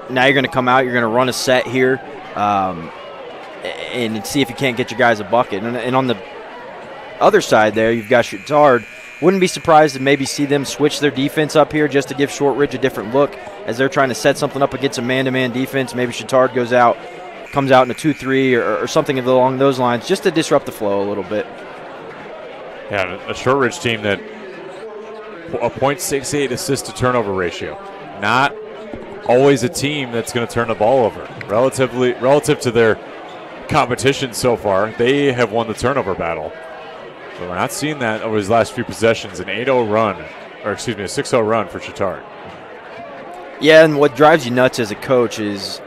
now you're going to come out, you're going to run a set here and see if you can't get your guys a bucket. And on the other side there, you've got Chatard. Wouldn't be surprised to maybe see them switch their defense up here just to give Shortridge a different look as they're trying to set something up against a man-to-man defense. Maybe Chatard comes out in a 2-3 or something along those lines just to disrupt the flow a little bit. Yeah, a Shortridge team that a .68 assist to turnover ratio. Not always a team that's going to turn the ball over. Relative to their competition so far, they have won the turnover battle. But we're not seeing that over his last few possessions. An 8-0 run, or excuse me, a 6-0 run for Chatard. Yeah, and what drives you nuts as a coach is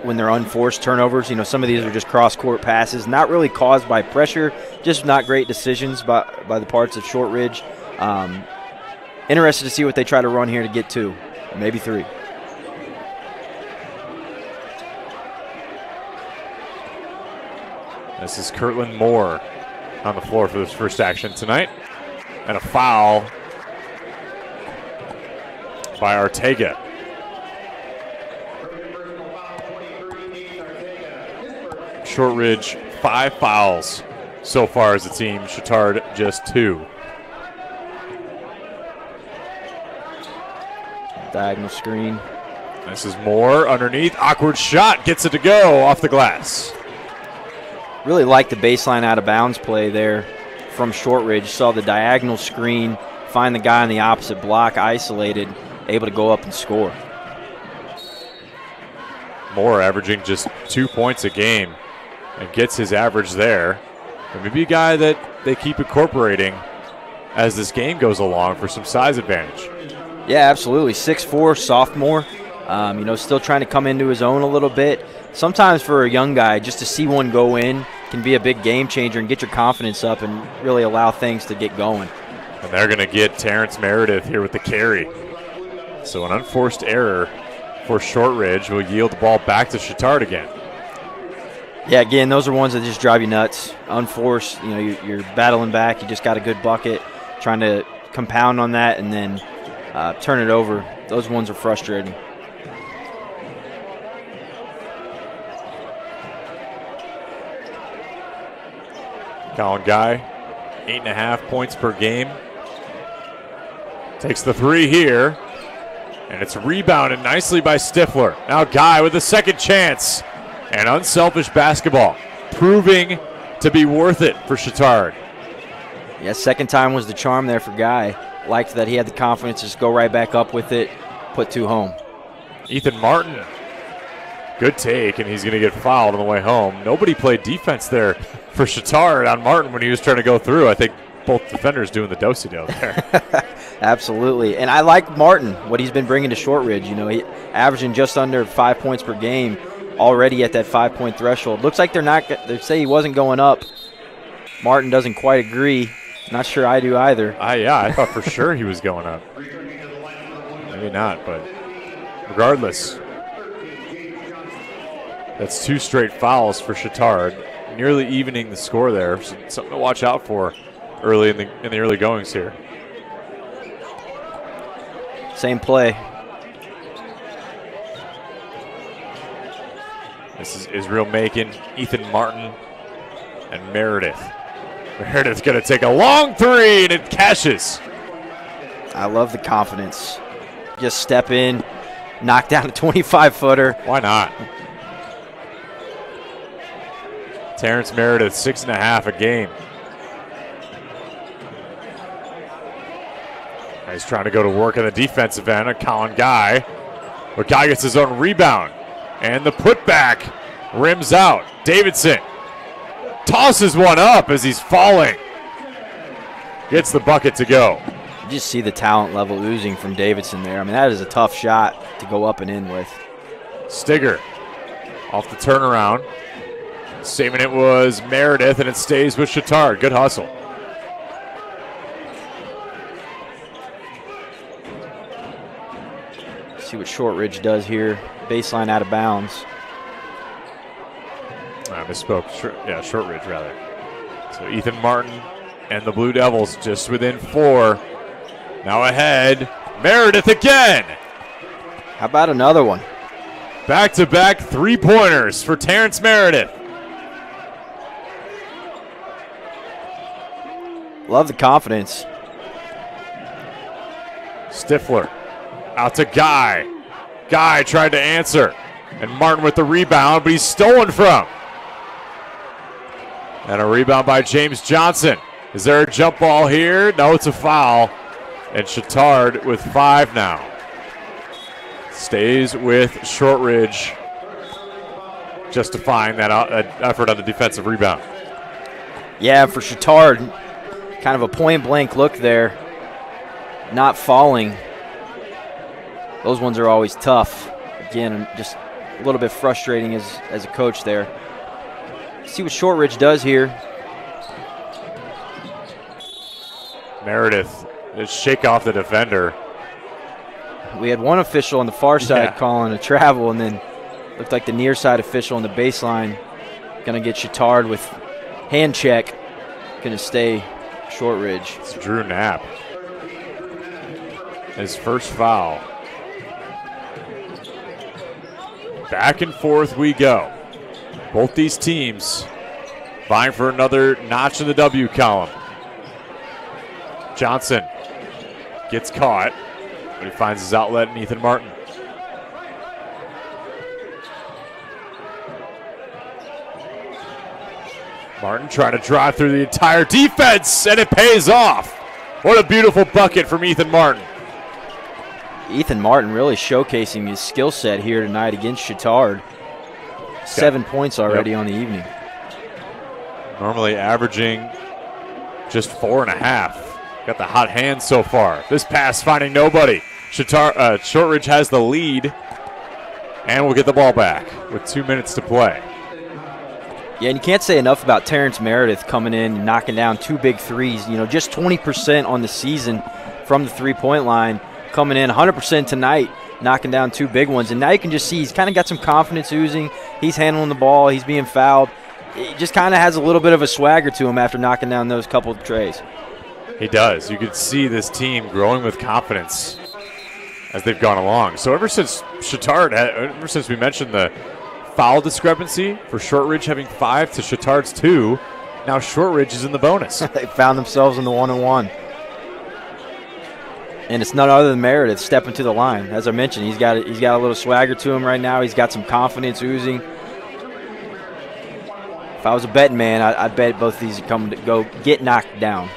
when they're unforced turnovers. You know, some of these are just cross-court passes, not really caused by pressure, just not great decisions by the parts of Shortridge. Interested to see what they try to run here to get 2, or maybe 3. This is Kirtland Moore on the floor for this first action tonight. And a foul by Ortega. Shortridge 5 fouls so far as a team. Chatard just 2. Diagonal screen. This is Moore underneath. Awkward shot. Gets it to go off the glass. Really like the baseline out of bounds play there from Shortridge. Saw the diagonal screen, find the guy on the opposite block, isolated, able to go up and score. Moore averaging just 2 points a game and gets his average there. And maybe a guy that they keep incorporating as this game goes along for some size advantage. Yeah, absolutely. 6'4", sophomore. Still trying to come into his own a little bit. Sometimes for a young guy, just to see one go in can be a big game changer and get your confidence up and really allow things to get going. And they're going to get Terrence Meredith here with the carry. So an unforced error for Shortridge will yield the ball back to Chatard again. Yeah, again, those are ones that just drive you nuts. Unforced, you're battling back. You just got a good bucket, trying to compound on that and then turn it over. Those ones are frustrating. Colin Guy, 8.5 points per game. Takes the 3 here, and it's rebounded nicely by Stifler. Now Guy with a second chance, and unselfish basketball, proving to be worth it for Chatard. Yeah, second time was the charm there for Guy. Liked that he had the confidence to just go right back up with it, put 2 home. Ethan Martin, good take, and he's going to get fouled on the way home. Nobody played defense there for Chatard on Martin when he was trying to go through. I think both defenders doing the do-si-do there. Absolutely, and I like Martin, what he's been bringing to Shortridge. He averaging just under 5 points per game, already at that 5-point threshold. Looks like they say he wasn't going up. Martin doesn't quite agree. Not sure I do either. Yeah, I thought for sure he was going up. Maybe not, but regardless, that's 2 straight fouls for Chatard, nearly evening the score there. Something to watch out for early in the early goings here. Same play. This is Israel Macon, Ethan Martin, and Meredith. Meredith's going to take a long 3, and it cashes. I love the confidence. Just step in, knock down a 25-footer. Why not? Terrence Meredith, 6.5 a game. He's trying to go to work on the defensive end on Colin Guy. But Guy gets his own rebound. And the putback rims out. Davidson tosses one up as he's falling. Gets the bucket to go. You just see the talent level oozing from Davidson there. I mean, that is a tough shot to go up and in with. Stigger off the turnaround. Saving it was Meredith, and it stays with Chatard. Good hustle. See what Shortridge does here. Baseline out of bounds. I misspoke. Shortridge, rather. So Ethan Martin and the Blue Devils just within 4. Now ahead. Meredith again. How about another one? Back-to-back 3-pointers for Terrence Meredith. Love the confidence. Stifler out to Guy. Guy tried to answer. And Martin with the rebound, but he's stolen from. And a rebound by James Johnson. Is there a jump ball here? No, it's a foul. And Chatard with 5 now. Stays with Shortridge, justifying that effort on the defensive rebound. Yeah, for Chatard, kind of a point-blank look there. Not falling. Those ones are always tough. Again, just a little bit frustrating as a coach there. See what Shortridge does here. Meredith just shake off the defender. We had one official on the far side calling a travel, and then looked like the near side official on the baseline going to get Chatard with hand check. Going to stay Shortridge. It's Drew Knapp. His first foul. back and forth we go. Both these teams vying for another notch in the W column. Johnson gets caught, but he finds his outlet in Ethan Martin. Martin trying to drive through the entire defense, and it pays off. What a beautiful bucket from Ethan Martin. Ethan Martin really showcasing his skill set here tonight against Chatard. 7 points already on the evening. Normally averaging just 4.5. Got the hot hand so far. This pass finding nobody. Shortridge has the lead, and we'll get the ball back with 2 minutes to play. Yeah, and you can't say enough about Terrence Meredith coming in and knocking down 2 big threes. You know, just 20% on the season from the three-point line, coming in 100% tonight, knocking down 2 big ones. And now you can just see he's kind of got some confidence oozing. He's handling the ball. He's being fouled. He just kind of has a little bit of a swagger to him after knocking down those couple of trays. He does. You can see this team growing with confidence as they've gone along. So ever since we mentioned the foul discrepancy for Shortridge having 5 to Chatard's 2, now Shortridge is in the bonus. They found themselves in the 1-on-1. And it's none other than Meredith stepping to the line. As I mentioned, he's got a little swagger to him right now. He's got some confidence oozing. If I was a betting man, I'd bet both of these go get knocked down.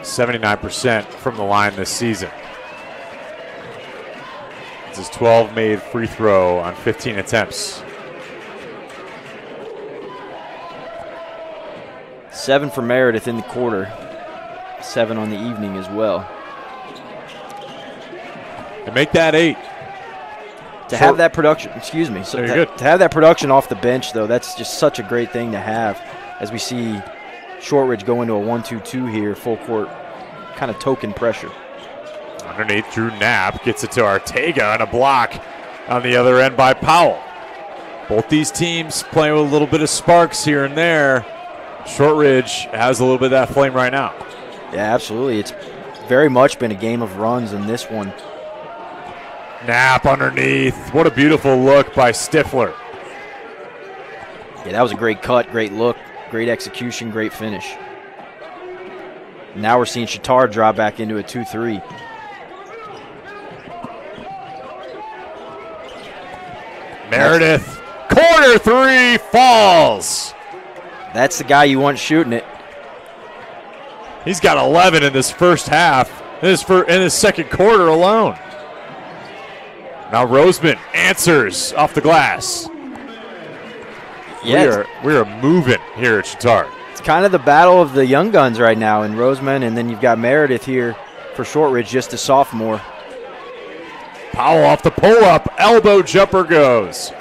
79% from the line this season. It's his 12 made free throw on 15 attempts. 7 for Meredith in the quarter. 7 on the evening as well. And make that 8. To have that production, to have that production off the bench, though, that's just such a great thing to have as we see Shortridge go into a 1-2-2 here, full court, kind of token pressure. Underneath, Drew Knapp gets it to Ortega and a block on the other end by Powell. Both these teams playing with a little bit of sparks here and there. Shortridge has a little bit of that flame right now. Yeah, absolutely. It's very much been a game of runs in this one. Knapp underneath. What a beautiful look by Stifler. Yeah, that was a great cut, great look, great execution, great finish. Now we're seeing Chatard drop back into a 2-3. Meredith, corner 3 falls. That's the guy you want shooting it. He's got 11 in this first half, in his second quarter alone. Now Roseman answers off the glass. Yeah, we are moving here at Chatard. It's kind of the battle of the young guns right now in Roseman, and then you've got Meredith here for Shortridge, just a sophomore. Powell off the pull-up, elbow jumper goes.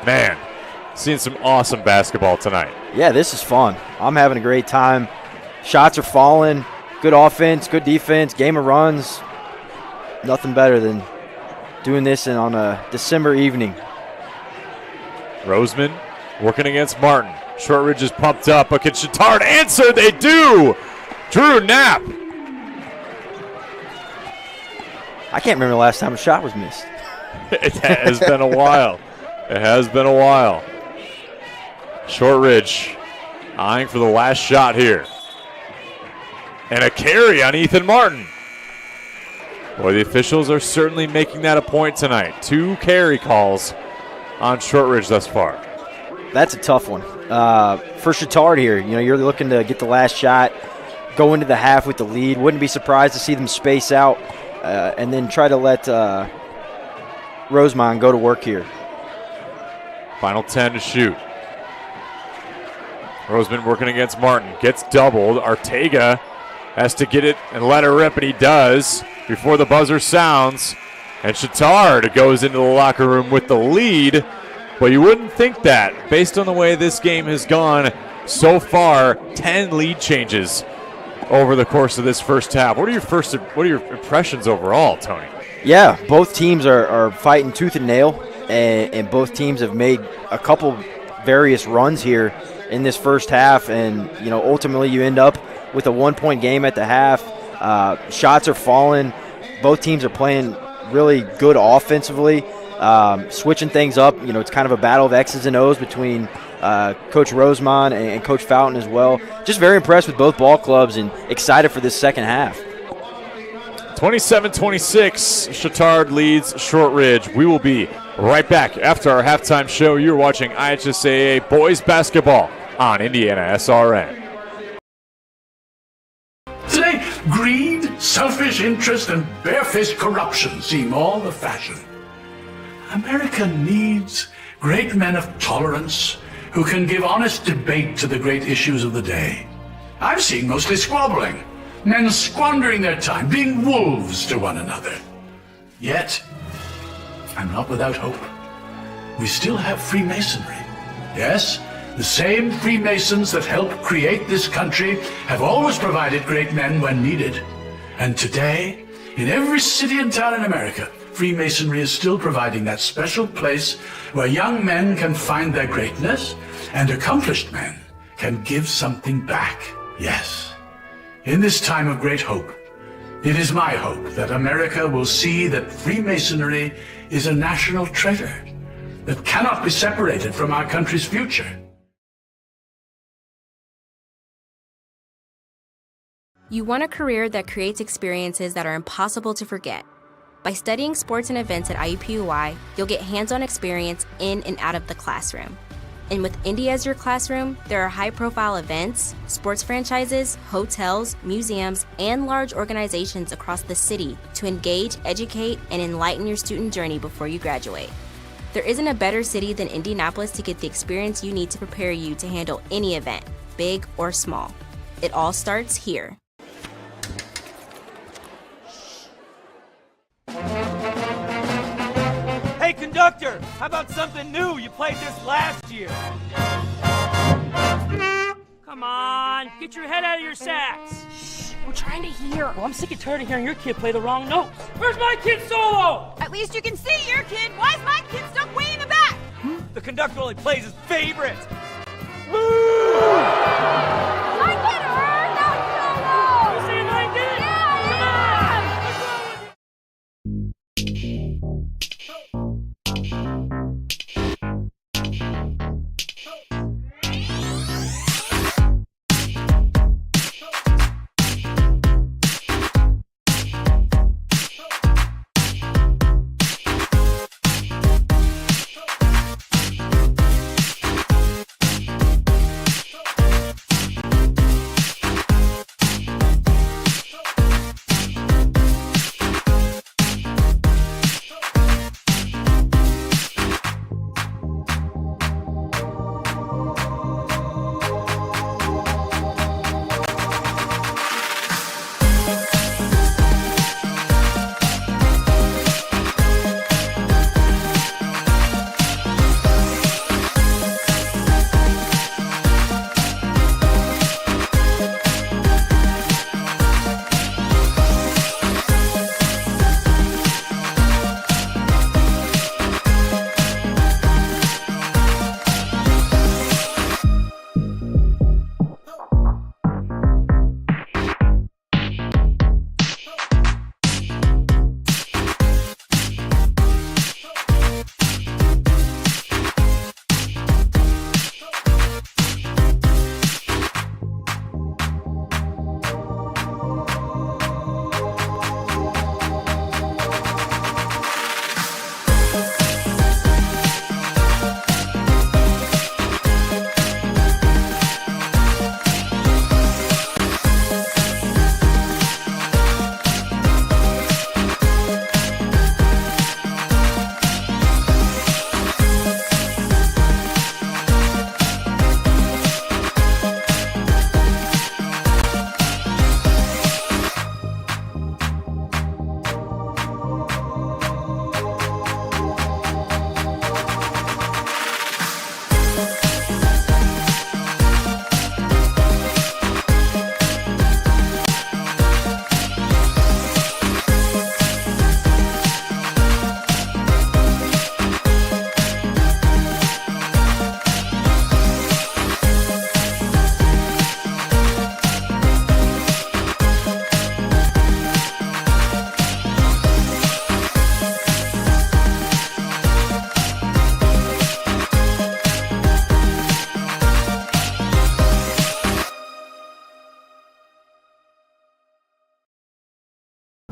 Man, seeing some awesome basketball tonight. Yeah, this is fun. I'm having a great time. Shots are falling. Good offense, good defense, game of runs. Nothing better than doing this on a December evening. Roseman working against Martin. Shortridge is pumped up, but can Chatard answer? They do! Drew Knapp. I can't remember the last time a shot was missed. It has been a while. It has been a while. Shortridge eyeing for the last shot here. And a carry on Ethan Martin. Boy, the officials are certainly making that a point tonight. 2 carry calls on Shortridge thus far. That's a tough one. For Chatard here, you're looking to get the last shot, go into the half with the lead. Wouldn't be surprised to see them space out and then try to let Rosemont go to work here. Final 10 to shoot. Roseman working against Martin. Gets doubled. Ortega has to get it and let her rip, and he does before the buzzer sounds. And Chatard goes into the locker room with the lead. But you wouldn't think that based on the way this game has gone so far. 10 lead changes over the course of this first half. What are your impressions overall, Tony? Yeah, both teams are fighting tooth and nail, and both teams have made a couple various runs here in this first half, and ultimately you end up with a 1-point game at the half. Shots are falling. Both teams are playing really good offensively. switching things up. It's kind of a battle of X's and O's between Coach Rosemond and Coach Fountain as well. Just very impressed with both ball clubs and excited for this second half. 27-26, Chatard leads Shortridge. We will be right back after our halftime show. You're watching IHSAA boys basketball on IndianaSRN. Today, greed, selfish interest, and barefaced corruption seem all the fashion. America needs great men of tolerance who can give honest debate to the great issues of the day. I'm seeing mostly squabbling, men squandering their time, being wolves to one another. Yet, I'm not without hope. We still have Freemasonry. Yes, the same Freemasons that helped create this country have always provided great men when needed. And today, in every city and town in America, Freemasonry is still providing that special place where young men can find their greatness and accomplished men can give something back. Yes, in this time of great hope, it is my hope that America will see that Freemasonry is a national treasure that cannot be separated from our country's future. You want a career that creates experiences that are impossible to forget. By studying sports and events at IUPUI, you'll get hands-on experience in and out of the classroom. And with Indy as your classroom, there are high-profile events, sports franchises, hotels, museums, and large organizations across the city to engage, educate, and enlighten your student journey before you graduate. There isn't a better city than Indianapolis to get the experience you need to prepare you to handle any event, big or small. It all starts here. Hey, conductor, how about something new? You played this last year. Come on, get your head out of your sacks. Shh, we're trying to hear. Well, I'm sick and tired of hearing your kid play the wrong notes. Where's my kid solo? At least you can see your kid. Why is my kid stuck way in the back? The conductor only plays his favorite. I get her, not solo. You saying I did?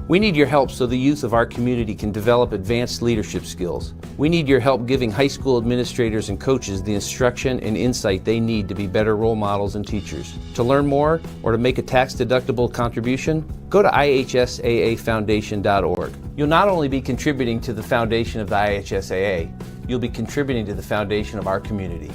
We need your help so the youth of our community can develop advanced leadership skills. We need your help giving high school administrators and coaches the instruction and insight they need to be better role models and teachers. To learn more or to make a tax-deductible contribution, go to IHSAAfoundation.org. You'll not only be contributing to the foundation of the IHSAA, you'll be contributing to the foundation of our community.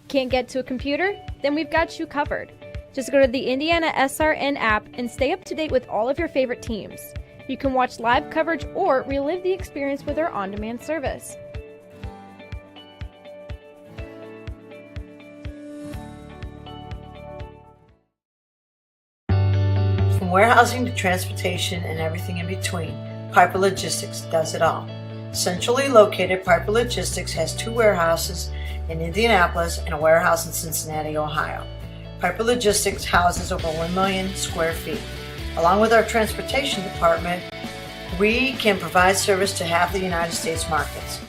Can't get to a computer? Then we've got you covered. Just go to the IndianaSRN app and stay up to date with all of your favorite teams. You can watch live coverage or relive the experience with our on-demand service. From warehousing to transportation and everything in between, Piper Logistics does it all. Centrally located, Piper Logistics has 2 warehouses in Indianapolis and a warehouse in Cincinnati, Ohio. Piper Logistics houses over 1 million square feet. Along with our transportation department, we can provide service to half the United States markets.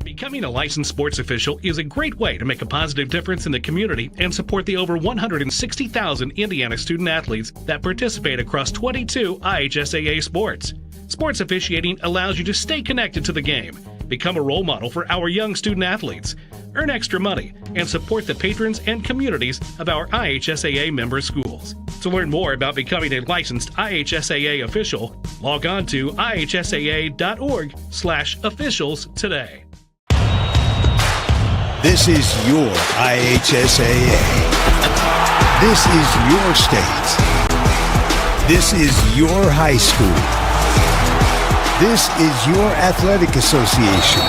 Becoming a licensed sports official is a great way to make a positive difference in the community and support the over 160,000 Indiana student athletes that participate across 22 IHSAA sports. Sports officiating allows you to stay connected to the game, become a role model for our young student athletes, earn extra money, and support the patrons and communities of our IHSAA member schools. To learn more about becoming a licensed IHSAA official, log on to ihsaa.org/officials today. This is your IHSAA. This is your state. This is your high school. This is your athletic association.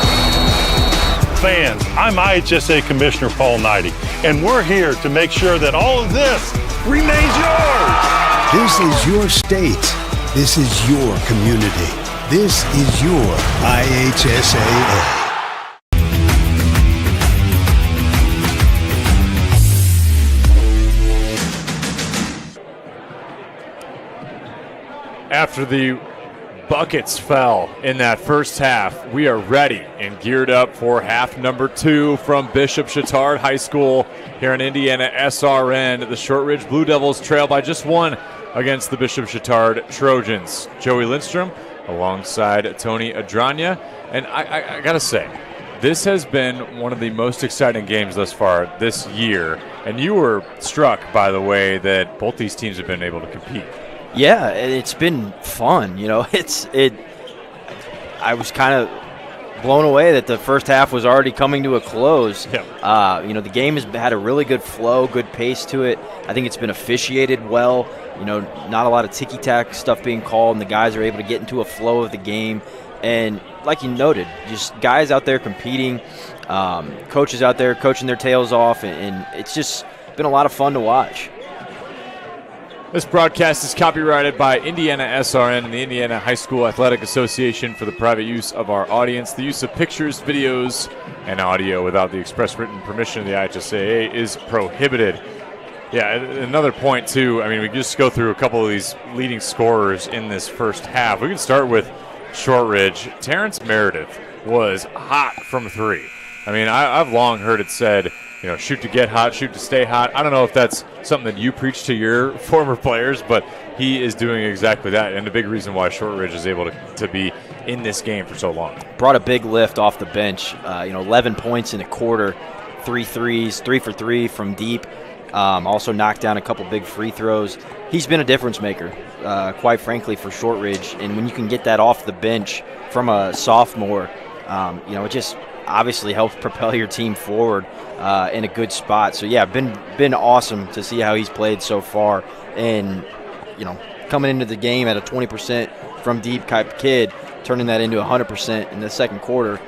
Fans, I'm IHSA Commissioner Paul Knighty, and we're here to make sure that all of this remains yours. This is your state. This is your community. This is your IHSAA. After the buckets fell in that first half, we are ready and geared up for half number 2 from Bishop Chatard High School here in IndianaSRN. The Shortridge Blue Devils trail by just 1 against the Bishop Chatard Trojans. Joey Lindstrom alongside Tony Adranya. And I got to say, this has been one of the most exciting games thus far this year. And you were struck by the way that both these teams have been able to compete. Yeah, it's been fun. You know, I was kind of blown away that the first half was already coming to a close. Yep. You know, the game has had a really good flow, good pace to it. I think it's been officiated well. You know, not a lot of ticky-tack stuff being called, and the guys are able to get into a flow of the game. And like you noted, just guys out there competing, coaches out there coaching their tails off, and it's just been a lot of fun to watch. This broadcast is copyrighted by IndianaSRN and the Indiana High School Athletic Association for the private use of our audience. The use of pictures, videos, and audio without the express written permission of the IHSAA is prohibited. Yeah, another point, too. I mean, we can just go through a couple of these leading scorers in this first half. We can start with Shortridge. Terrence Meredith was hot from 3. I mean, I've long heard it said, you know, shoot to get hot, shoot to stay hot. I don't know if that's something that you preach to your former players, but he is doing exactly that, and a big reason why Shortridge is able to be in this game for so long. Brought a big lift off the bench. 11 points in a quarter, 3 threes, 3 for 3 from deep. Also knocked down a couple big free throws. He's been a difference maker, quite frankly, for Shortridge. And when you can get that off the bench from a sophomore, it just obviously helps propel your team forward in a good spot. So, yeah, been awesome to see how he's played so far. And, coming into the game at a 20% from deep type kid, turning that into 100% in the second quarter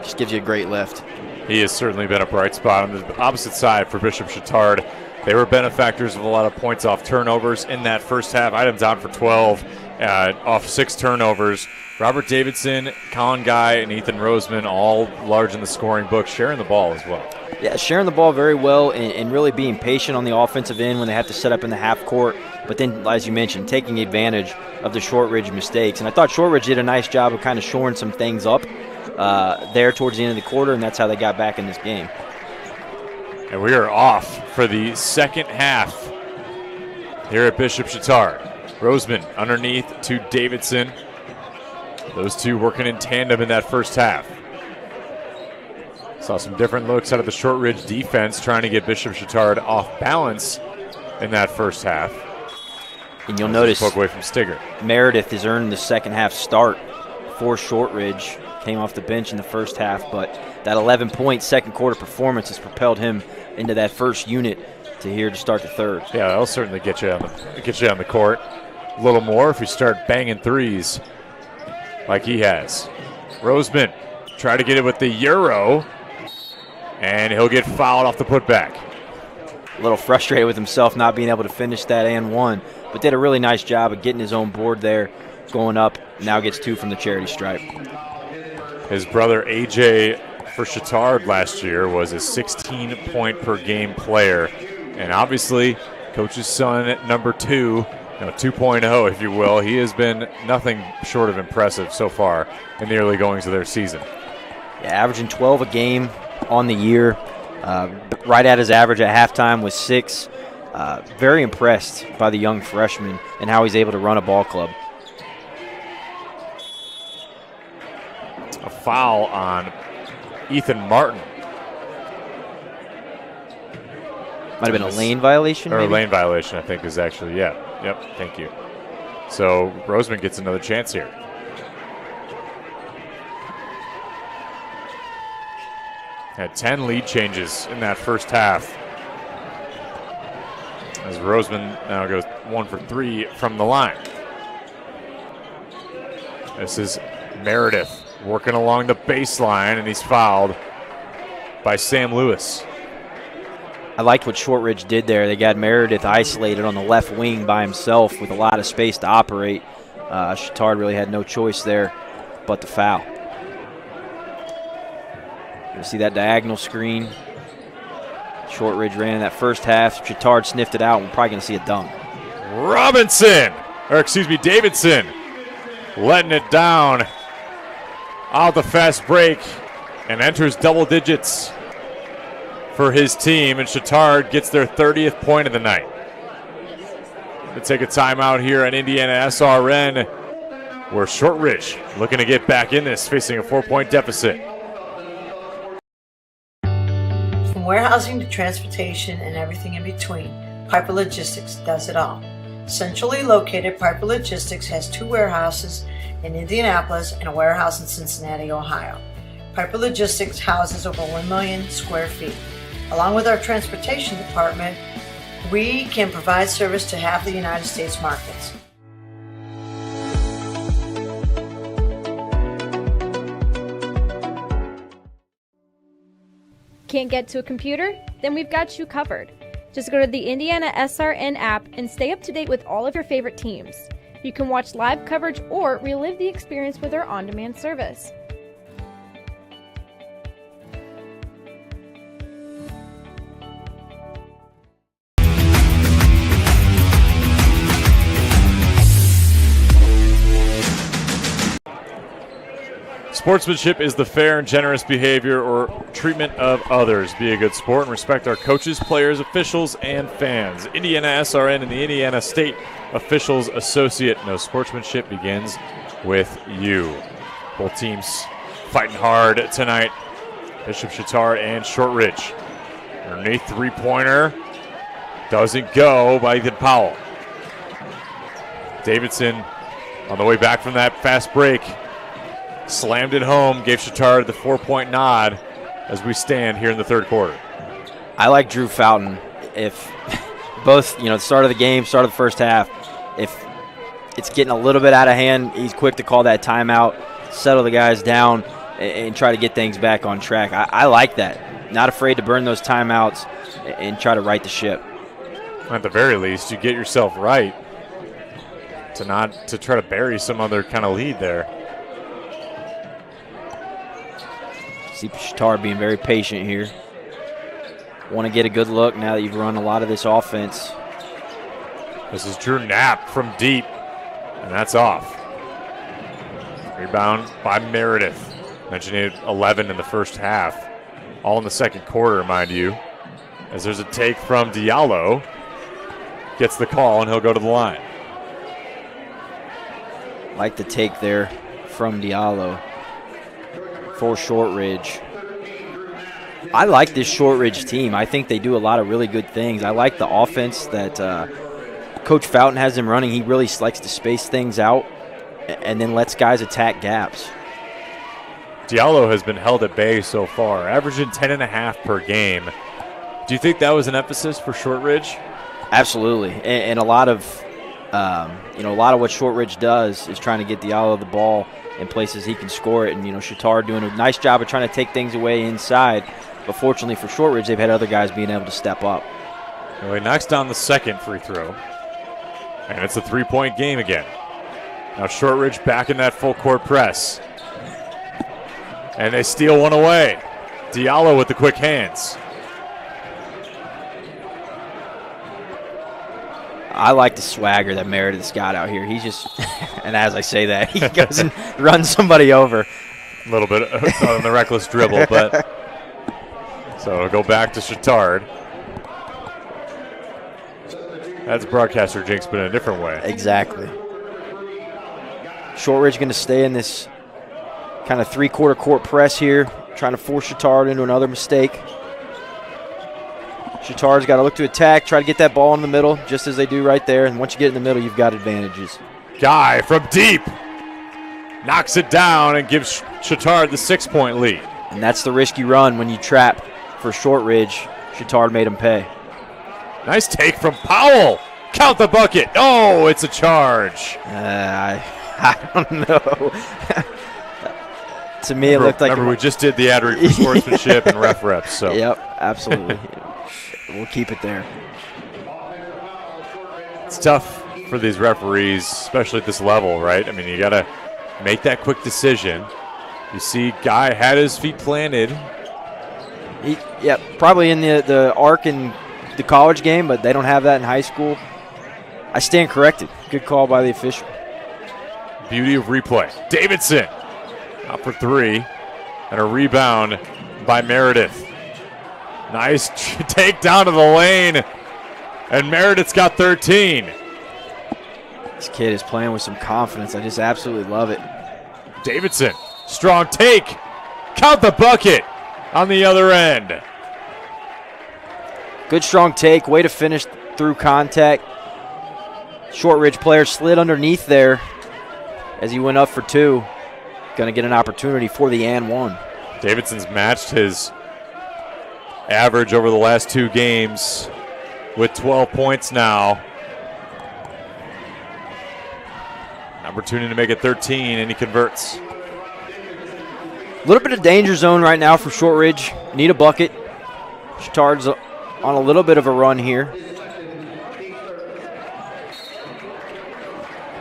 just gives you a great lift. He has certainly been a bright spot. On the opposite side for Bishop Chatard, they were benefactors of a lot of points off turnovers in that first half. Items on for 12 off 6 turnovers. Robert Davidson, Colin Guy, and Ethan Roseman all large in the scoring book, sharing the ball as well. Yeah, sharing the ball very well and really being patient on the offensive end when they have to set up in the half court. But then, as you mentioned, taking advantage of the Shortridge mistakes. And I thought Shortridge did a nice job of kind of shoring some things up there towards the end of the quarter, and that's how they got back in this game. And we are off for the second half here at Bishop Chatard. Roseman underneath to Davidson. Those two working in tandem in that first half. Saw some different looks out of the Shortridge defense trying to get Bishop Chatard off balance in that first half. And you'll notice poke away from Stigger. Meredith has earned the second half start for Shortridge. Came off the bench in the first half, but that 11-point second quarter performance has propelled him into that first unit to here to start the third. Yeah, that'll certainly get you on the court a little more if you start banging threes like he has. Roseman try to get it with the Euro, and he'll get fouled off the putback. A little frustrated with himself not being able to finish that and one, but did a really nice job of getting his own board there, going up, now gets 2 from the charity stripe. His brother AJ for Chatard last year was a 16-point per game player, and obviously coach's son at number 2, 2.0 if you will, he has been nothing short of impressive so far in the early goings of their season. Yeah, averaging 12 a game on the year, right at his average at halftime was 6. Very impressed by the young freshman and how he's able to run a ball club. A foul on Ethan Martin. Might have been a lane violation, Or maybe? a lane violation, I think, is actually, yeah. Yep, thank you. So Roseman gets another chance here. Had 10 lead changes in that first half. As Roseman now goes 1 for 3 from the line. This is Meredith working along the baseline, and he's fouled by Sam Lewis. I liked what Shortridge did there. They got Meredith isolated on the left wing by himself with a lot of space to operate. Chatard really had no choice there but the foul. You see that diagonal screen. Shortridge ran in that first half. Chatard sniffed it out, and we're probably going to see a dunk. Davidson letting it down out the fast break and enters double digits for his team, and Chatard gets their 30th point of the night. To take a timeout here at IndianaSRN, where Shortridge looking to get back in this, facing a 4-point deficit. From warehousing to transportation and everything in between, Piper Logistics does it all. Centrally located, Piper Logistics has 2 warehouses in Indianapolis and a warehouse in Cincinnati, Ohio. Piper Logistics houses over 1 million square feet. Along with our transportation department, we can provide service to half the United States markets. Can't get to a computer? Then we've got you covered. Just go to the IndianaSRN app and stay up to date with all of your favorite teams. You can watch live coverage or relive the experience with our on-demand service. Sportsmanship is the fair and generous behavior or treatment of others. Be a good sport and respect our coaches, players, officials, and fans. IndianaSRN and the Indiana State Officials Associate. No, sportsmanship begins with you. Both teams fighting hard tonight. Bishop Chatard and Shortridge. Underneath three-pointer. Doesn't go by Ethan Powell. Davidson on the way back from that fast break. Slammed it home, gave Chatard the 4-point nod as we stand here in the third quarter. I like Drew Fountain. If both, the start of the game, start of the first half, if it's getting a little bit out of hand, he's quick to call that timeout, settle the guys down, and try to get things back on track. I like that. Not afraid to burn those timeouts and try to right the ship. At the very least, you get yourself right to try to bury some other kind of lead there. See Chatard being very patient here. Want to get a good look now that you've run a lot of this offense. This is Drew Knapp from deep, and that's off. Rebound by Meredith. Mentioned he had 11 in the first half, all in the second quarter, mind you. As there's a take from Diallo. Gets the call, and he'll go to the line. Like the take there from Diallo for Shortridge. I like this Shortridge team. I think they do a lot of really good things. I like the offense that Coach Fountain has them running. He really likes to space things out and then lets guys attack gaps. Diallo has been held at bay so far, averaging 10.5 per game. Do you think that was an emphasis for Shortridge? Absolutely, and a lot of what Shortridge does is trying to get Diallo the ball in places he can score it, and Chatard doing a nice job of trying to take things away inside. But fortunately for Shortridge, they've had other guys being able to step up. Well, he knocks down the second free throw, and it's a 3-point game again. Now Shortridge back in that full court press, and they steal one away. Diallo with the quick hands. I like the swagger that Meredith's got out here. He's just, and as I say that, he goes and runs somebody over. A little bit on the reckless dribble, but so it'll go back to Chatard. That's broadcaster jinx, but in a different way. Exactly. Shortridge going to stay in this kind of three-quarter court press here, trying to force Chatard into another mistake. Chatard's got to look to attack, try to get that ball in the middle, just as they do right there. And once you get in the middle, you've got advantages. Guy from deep knocks it down and gives Chatard the 6-point lead. And that's the risky run when you trap for Shortridge. Chatard made him pay. Nice take from Powell. Count the bucket. Oh, it's a charge. I don't know. To me, it looked like. Remember, we just did the ad read for sportsmanship and ref reps. So. Yep, absolutely. We'll keep it there. It's tough for these referees, especially at this level, right? I mean, you got to make that quick decision. You see Guy had his feet planted. Probably in the arc in the college game, but they don't have that in high school. I stand corrected. Good call by the official. Beauty of replay. Davidson out for 3, and a rebound by Meredith. Nice take down to the lane, and Meredith's got 13. This kid is playing with some confidence. I just absolutely love it. Davidson, strong take. Count the bucket on the other end. Good strong take. Way to finish through contact. Shortridge player slid underneath there as he went up for 2. Going to get an opportunity for the and 1. Davidson's matched his average over the last 2 games with 12 points now. Opportunity to make it 13, and he converts. A little bit of danger zone right now for Shortridge. Need a bucket. Chatard's on a little bit of a run here.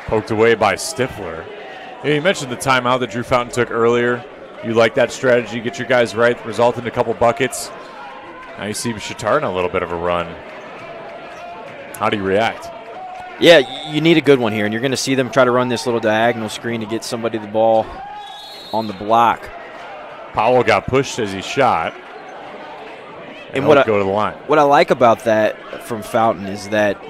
Poked away by Stifler. You mentioned the timeout that Drew Fountain took earlier. You like that strategy, get your guys right, result in a couple buckets. Now you see Chatard in a little bit of a run. How do you react? Yeah, you need a good one here, and you're going to see them try to run this little diagonal screen to get somebody the ball on the block. Powell got pushed as he shot. And what go to the line. What I like about that from Fountain is that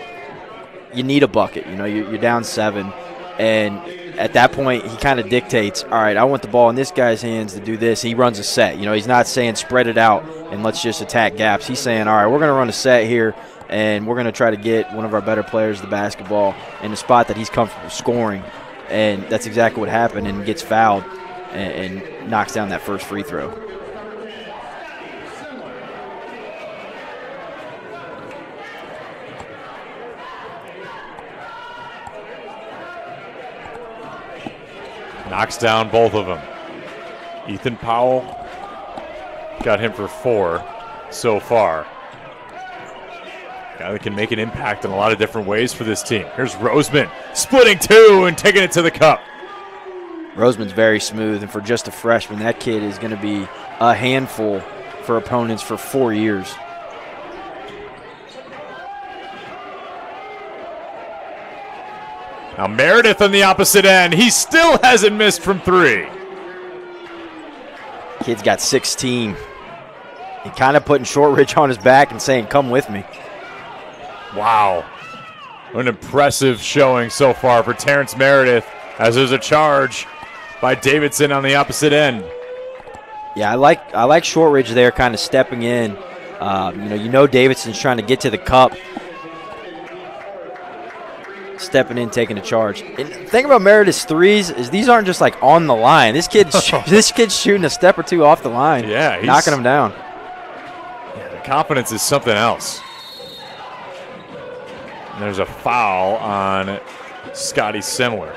you need a bucket. You know, you're down 7, and at that point, he kind of dictates, all right, I want the ball in this guy's hands to do this. He runs a set. You know, he's not saying spread it out and let's just attack gaps. He's saying, all right, we're going to run a set here, and we're going to try to get one of our better players the basketball in the spot that he's comfortable scoring. And that's exactly what happened, and gets fouled and knocks down that first free throw. Knocks down both of them. Ethan Powell got him for 4 so far. Guy that can make an impact in a lot of different ways for this team. Here's Roseman splitting 2 and taking it to the cup. Roseman's very smooth, and for just a freshman, that kid is going to be a handful for opponents for 4 years. Now Meredith on the opposite end. He still hasn't missed from 3. Kid's got 16. He kind of putting Shortridge on his back and saying, come with me. Wow. An impressive showing so far for Terrence Meredith as there's a charge by Davidson on the opposite end. Yeah, I like Shortridge there kind of stepping in. You know Davidson's trying to get to the cup. Stepping in, taking a charge. And the thing about Meredith's threes is these aren't just like on the line. This kid's shooting a step or two off the line. Yeah, he's knocking them down. Yeah, the confidence is something else. And there's a foul on Scotty Semler.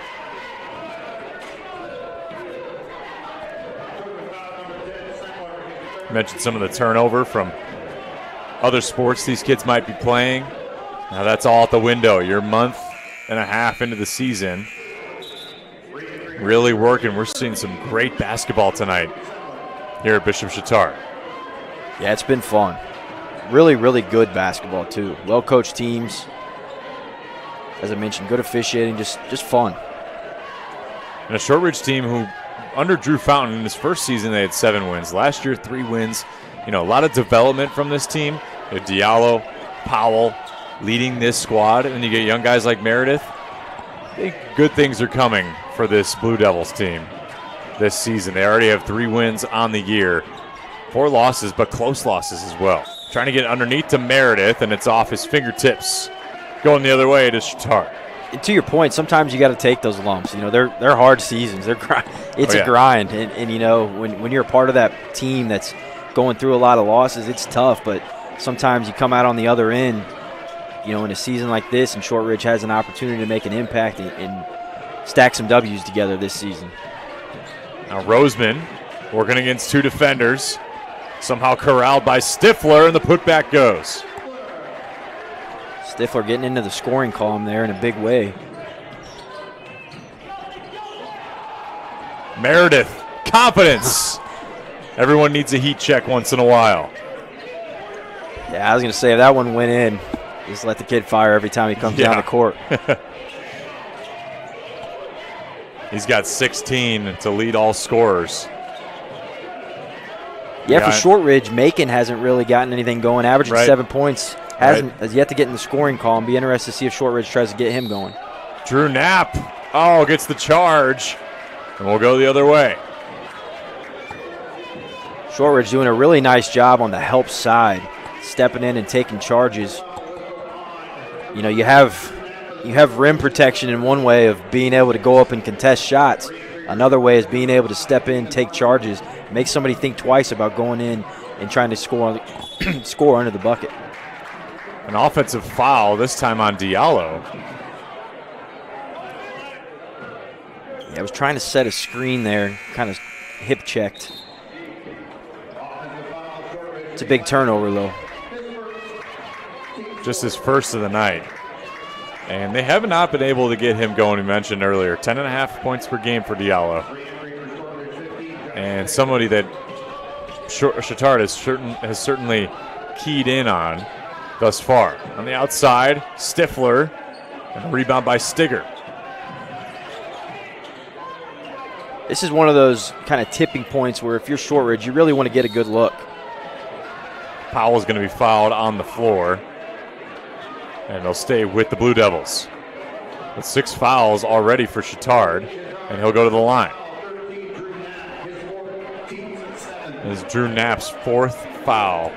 Mentioned some of the turnover from other sports these kids might be playing. Now that's all out the window. You're a month and a half into the season. Really working. We're seeing some great basketball tonight here at Bishop Chatard. Yeah, it's been fun. Really, really good basketball too. Well-coached teams. As I mentioned, good officiating, just fun. And a Shortridge team who, under Drew Fountain in his first season, they had 7 wins. Last year, 3 wins. You know, a lot of development from this team. You have Diallo, Powell leading this squad, and then you get young guys like Meredith. I think good things are coming for this Blue Devils team this season. They already have 3 wins on the year. 4 losses, but close losses as well. Trying to get underneath to Meredith, and it's off his fingertips. Going the other way to Chatard. And to your point, sometimes you got to take those lumps. You know, they're hard seasons. It's a grind, and you know when you're a part of that team that's going through a lot of losses, it's tough. But sometimes you come out on the other end. You know, in a season like this, and Shortridge has an opportunity to make an impact and stack some W's together this season. Now Roseman working against 2 defenders, somehow corralled by Stifler, and the putback goes. Stifler getting into the scoring column there in a big way. Meredith, confidence. Everyone needs a heat check once in a while. Yeah, I was going to say, if that one went in, just let the kid fire every time he comes down the court. He's got 16 to lead all scorers. Yeah, for Shortridge, Macon hasn't really gotten anything going, averaging 7 points. Has yet to get in the scoring column. Be interested to see if Shortridge tries to get him going. Drew Knapp, gets the charge, and we'll go the other way. Shortridge doing a really nice job on the help side, stepping in and taking charges. You know, you have rim protection in one way of being able to go up and contest shots. Another way is being able to step in, take charges, make somebody think twice about going in and trying to score under the bucket. An offensive foul, this time on Diallo. Yeah, I was trying to set a screen there, kind of hip checked. It's a big turnover, though. Just his first of the night. And they have not been able to get him going, we mentioned earlier. 10.5 points per game for Diallo. And somebody that Chatard has certainly keyed in on thus far. On the outside, Stifler, and a rebound by Stigger. This is one of those kind of tipping points where if you're Shortridge, you really want to get a good look. Powell's going to be fouled on the floor. And they'll stay with the Blue Devils. With 6 fouls already for Chatard, and he'll go to the line. This is Drew Knapp's 4th foul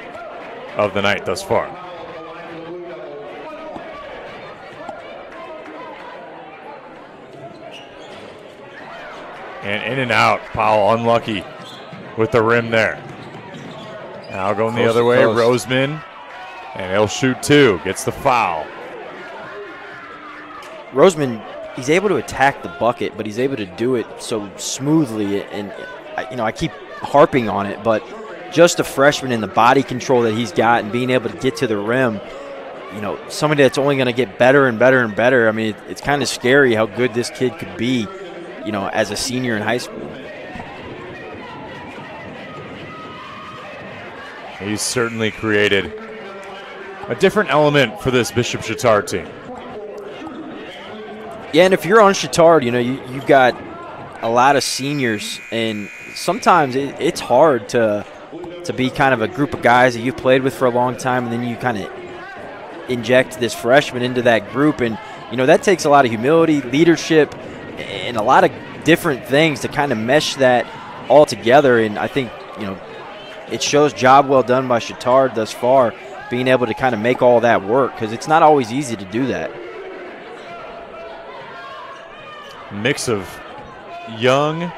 of the night thus far. And in and out, Powell unlucky with the rim there. Now going the other way, Roseman. And he'll shoot 2, gets the foul. Roseman, he's able to attack the bucket, but he's able to do it so smoothly. And, I keep harping on it, but just a freshman in the body control that he's got and being able to get to the rim, somebody that's only going to get better and better and better. I mean, it's kind of scary how good this kid could be, as a senior in high school. He's certainly created a different element for this Bishop Chatard team. Yeah, and if you're on Chatard, you've got a lot of seniors, and sometimes it's hard to be kind of a group of guys that you've played with for a long time, and then you kind of inject this freshman into that group. And, that takes a lot of humility, leadership, and a lot of different things to kind of mesh that all together. And I think, it shows job well done by Chatard thus far, being able to kind of make all that work, because it's not always easy to do that. Mix of young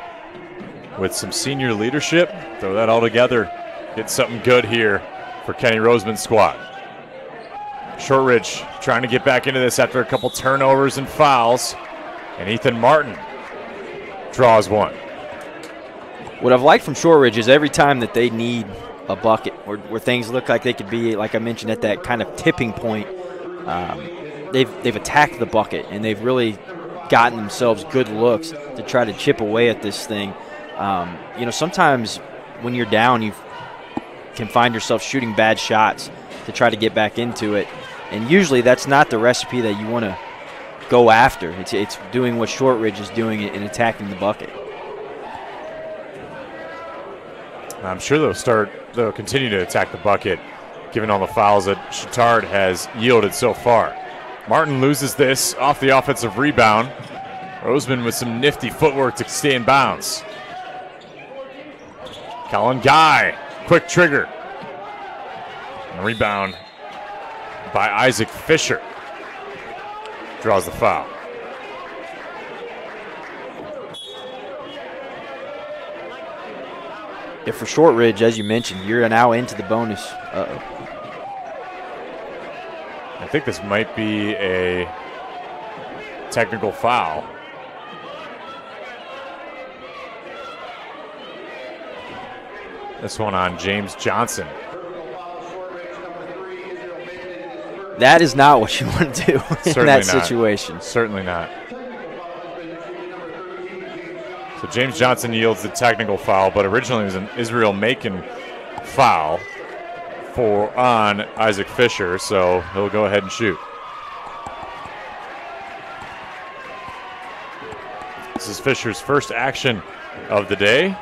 with some senior leadership. Throw that all together. Get something good here for Kenny Roseman's squad. Shortridge trying to get back into this after a couple turnovers and fouls. And Ethan Martin draws one. What I've liked from Shortridge is every time that they need a bucket where things look like they could be, like I mentioned, at that kind of tipping point, they've attacked the bucket, and they've really gotten themselves good looks to try to chip away at this thing. Sometimes when you're down, you can find yourself shooting bad shots to try to get back into it, and usually that's not the recipe that you want to go after. It's doing what Shortridge is doing and attacking the bucket. I'm sure they'll continue to attack the bucket, given all the fouls that Chatard has yielded so far. Martin loses this off the offensive rebound. Roseman with some nifty footwork to stay in bounds. Colin Guy, quick trigger. And a rebound by Isaac Fisher. Draws the foul. Yeah, for Shortridge, as you mentioned, you're now into the bonus. I think this might be a technical foul. This one on James Johnson. That is not what you want to do in Certainly that not. situation. Certainly not. So James Johnson yields the technical foul, but originally it was an Israel Macon foul on Isaac Fisher, so he'll go ahead and shoot. This is Fisher's first action of the day.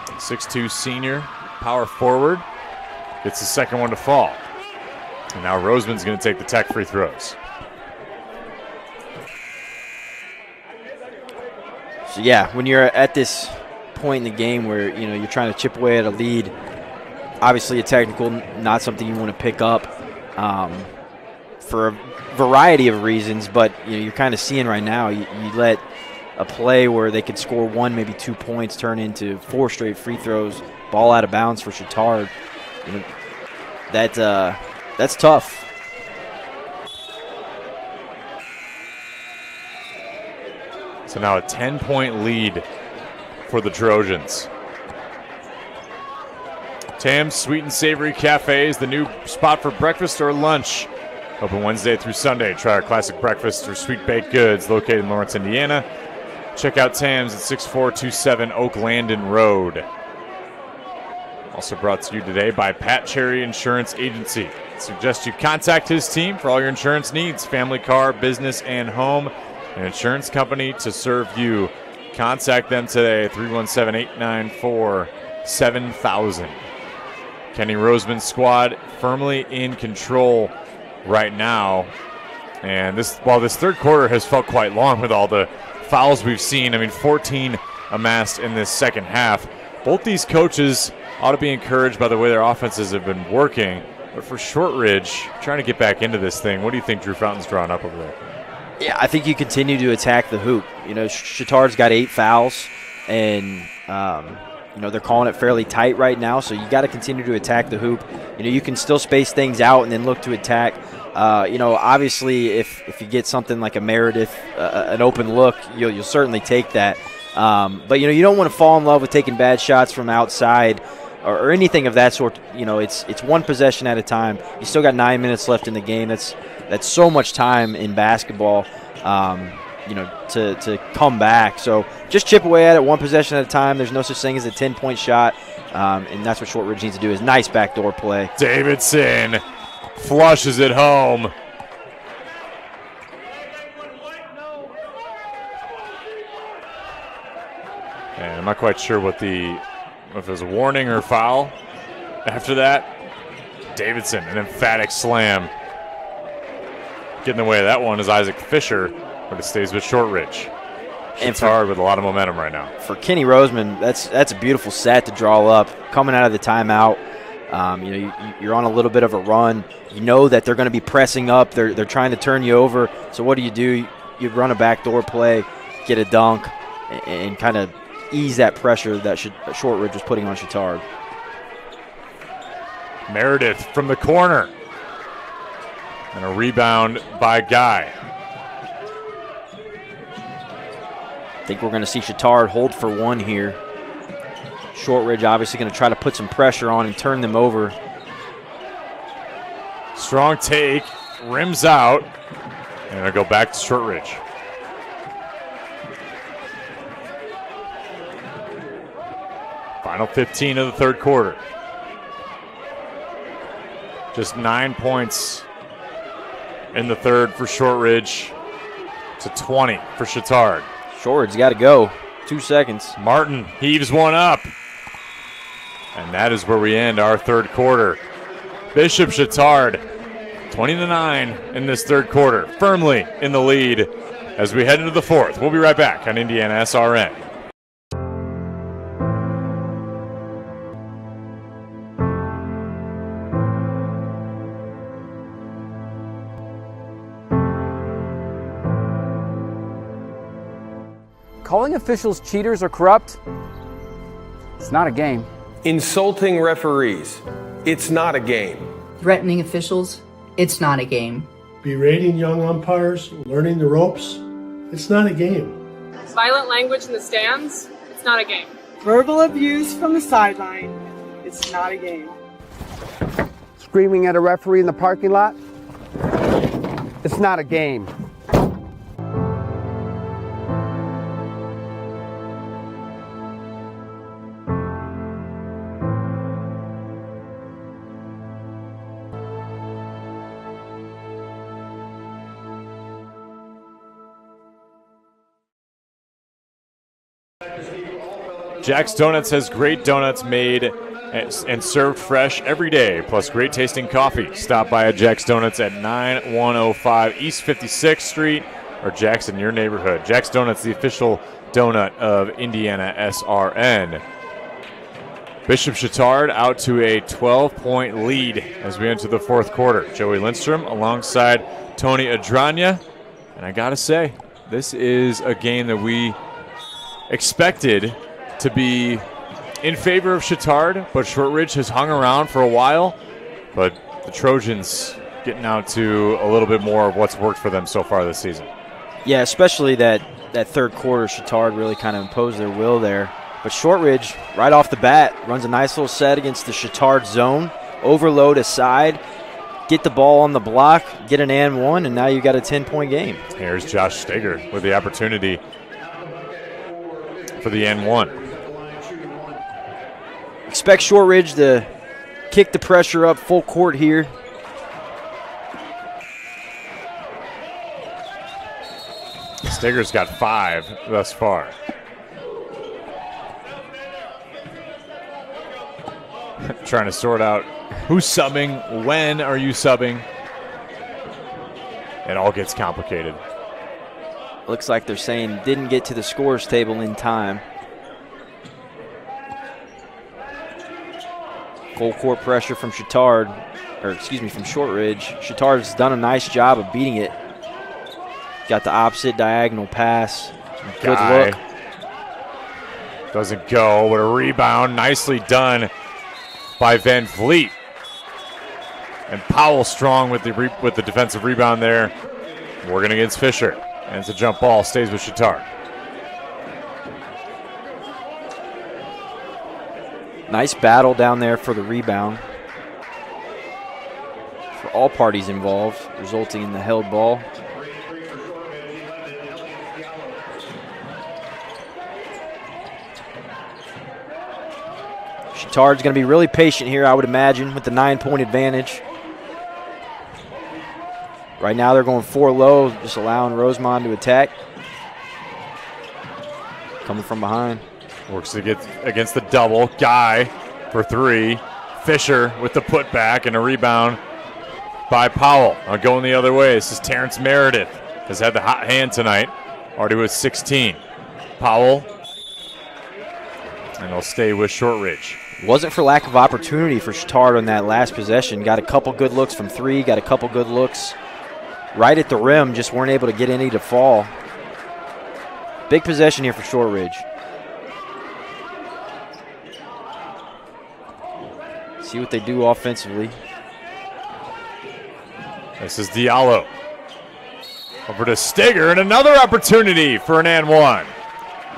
6'2" senior, power forward. Gets the second one to fall. And now Roseman's going to take the tech free throws. So yeah, when you're at this point in the game where you're trying to chip away at a lead, obviously a technical, not something you want to pick up for a variety of reasons. But you're kind of seeing right now, you let a play where they could score 1, maybe 2 points turn into 4 straight free throws, ball out of bounds for Chatard. That's tough. So now a 10-point lead for the Trojans. Tam's Sweet and Savory Cafe is the new spot for breakfast or lunch. Open Wednesday through Sunday. Try our classic breakfast or sweet baked goods located in Lawrence, Indiana. Check out Tam's at 6427 Oak Landon Road. Also brought to you today by Pat Cherry Insurance Agency. Suggest you contact his team for all your insurance needs. Family, car, business, and home. An insurance company to serve you. Contact them today, 317-894-7000. Kenny Roseman's squad firmly in control right now. And while this third quarter has felt quite long with all the fouls we've seen, 14 amassed in this second half. Both these coaches ought to be encouraged by the way their offenses have been working. But for Shortridge, trying to get back into this thing, what do you think Drew Fountain's drawing up over there? Yeah, I think you continue to attack the hoop. Chatard's got 8 fouls, and they're calling it fairly tight right now. So you got to continue to attack the hoop. You can still space things out and then look to attack. Obviously, if you get something like a Meredith, an open look, you'll certainly take that. But you don't want to fall in love with taking bad shots from outside or anything of that sort. It's one possession at a time. You still got 9 minutes left in the game. That's so much time in basketball, to come back. So just chip away at it one possession at a time. There's no such thing as a 10-point shot, and that's what Shortridge needs to do is nice backdoor play. Davidson flushes it home. And I'm not quite sure if it was a warning or foul. After that, Davidson, an emphatic slam. Getting in the way of that one is Isaac Fisher, but it stays with Shortridge. Chatard with a lot of momentum right now. For Kenny Roseman, that's a beautiful set to draw up. Coming out of the timeout, you're on a little bit of a run. You know that they're going to be pressing up. They're trying to turn you over. So what do? You run a backdoor play, get a dunk, and kind of ease that pressure that Shortridge was putting on Chatard. Meredith from the corner. And a rebound by Guy. I think we're going to see Chatard hold for one here. Shortridge obviously going to try to put some pressure on and turn them over. Strong take, rims out, and it'll go back to Shortridge. Final 15 of the third quarter. Just 9 points in the third for Shortridge to 20 for Chatard. Shortridge's got to go. 2 seconds. Martin heaves one up. And that is where we end our third quarter. Bishop Chatard, 20-9 in this third quarter, firmly in the lead as we head into the fourth. We'll be right back on IndianaSRN. Calling officials cheaters or corrupt, it's not a game. Insulting referees, it's not a game. Threatening officials, it's not a game. Berating young umpires, learning the ropes, it's not a game. Violent language in the stands, it's not a game. Verbal abuse from the sideline, it's not a game. Screaming at a referee in the parking lot, it's not a game. Jack's Donuts has great donuts made and served fresh every day, plus great tasting coffee. Stop by at Jack's Donuts at 9105 East 56th Street or Jack's in your neighborhood. Jack's Donuts, the official donut of IndianaSRN. Bishop Chatard out to a 12-point lead as we enter the fourth quarter. Joey Lindstrom alongside Tony Adranya. And I got to say, this is a game that we expected to be in favor of Chatard, but Shortridge has hung around for a while. But the Trojans getting out to a little bit more of what's worked for them so far this season. Yeah, especially that third quarter, Chatard really kind of imposed their will there. But Shortridge, right off the bat, runs a nice little set against the Chatard zone. Overload aside, get the ball on the block, get an and one, and now you got a 10-point game. Here's Josh Steger with the opportunity for the and one. Expect Shortridge to kick the pressure up full court here. Steger's got 5 thus far. Trying to sort out who's subbing, when are you subbing. It all gets complicated. Looks like they're saying didn't get to the scores table in time. Full court pressure from Chatard, from Shortridge. Chatard's done a nice job of beating it. Got the opposite diagonal pass. Good look. Doesn't go. What a rebound. Nicely done by Van Vliet. And Powell strong with the defensive rebound there. Working against Fisher. And it's a jump ball. Stays with Chatard. Nice battle down there for the rebound. For all parties involved, resulting in the held ball. Chatard's going to be really patient here, I would imagine, with the 9-point advantage. Right now they're going 4 low, just allowing Rosemond to attack. Coming from behind. Works against the double. Guy for 3. Fisher with the putback and a rebound by Powell. Now going the other way. This is Terrence Meredith. Has had the hot hand tonight. Already with 16. Powell. And he'll stay with Shortridge. Wasn't for lack of opportunity for Chatard on that last possession. Got a couple good looks from 3. Got a couple good looks right at the rim. Just weren't able to get any to fall. Big possession here for Shortridge. See what they do offensively. This is Diallo. Over to Steger, and another opportunity for an and one.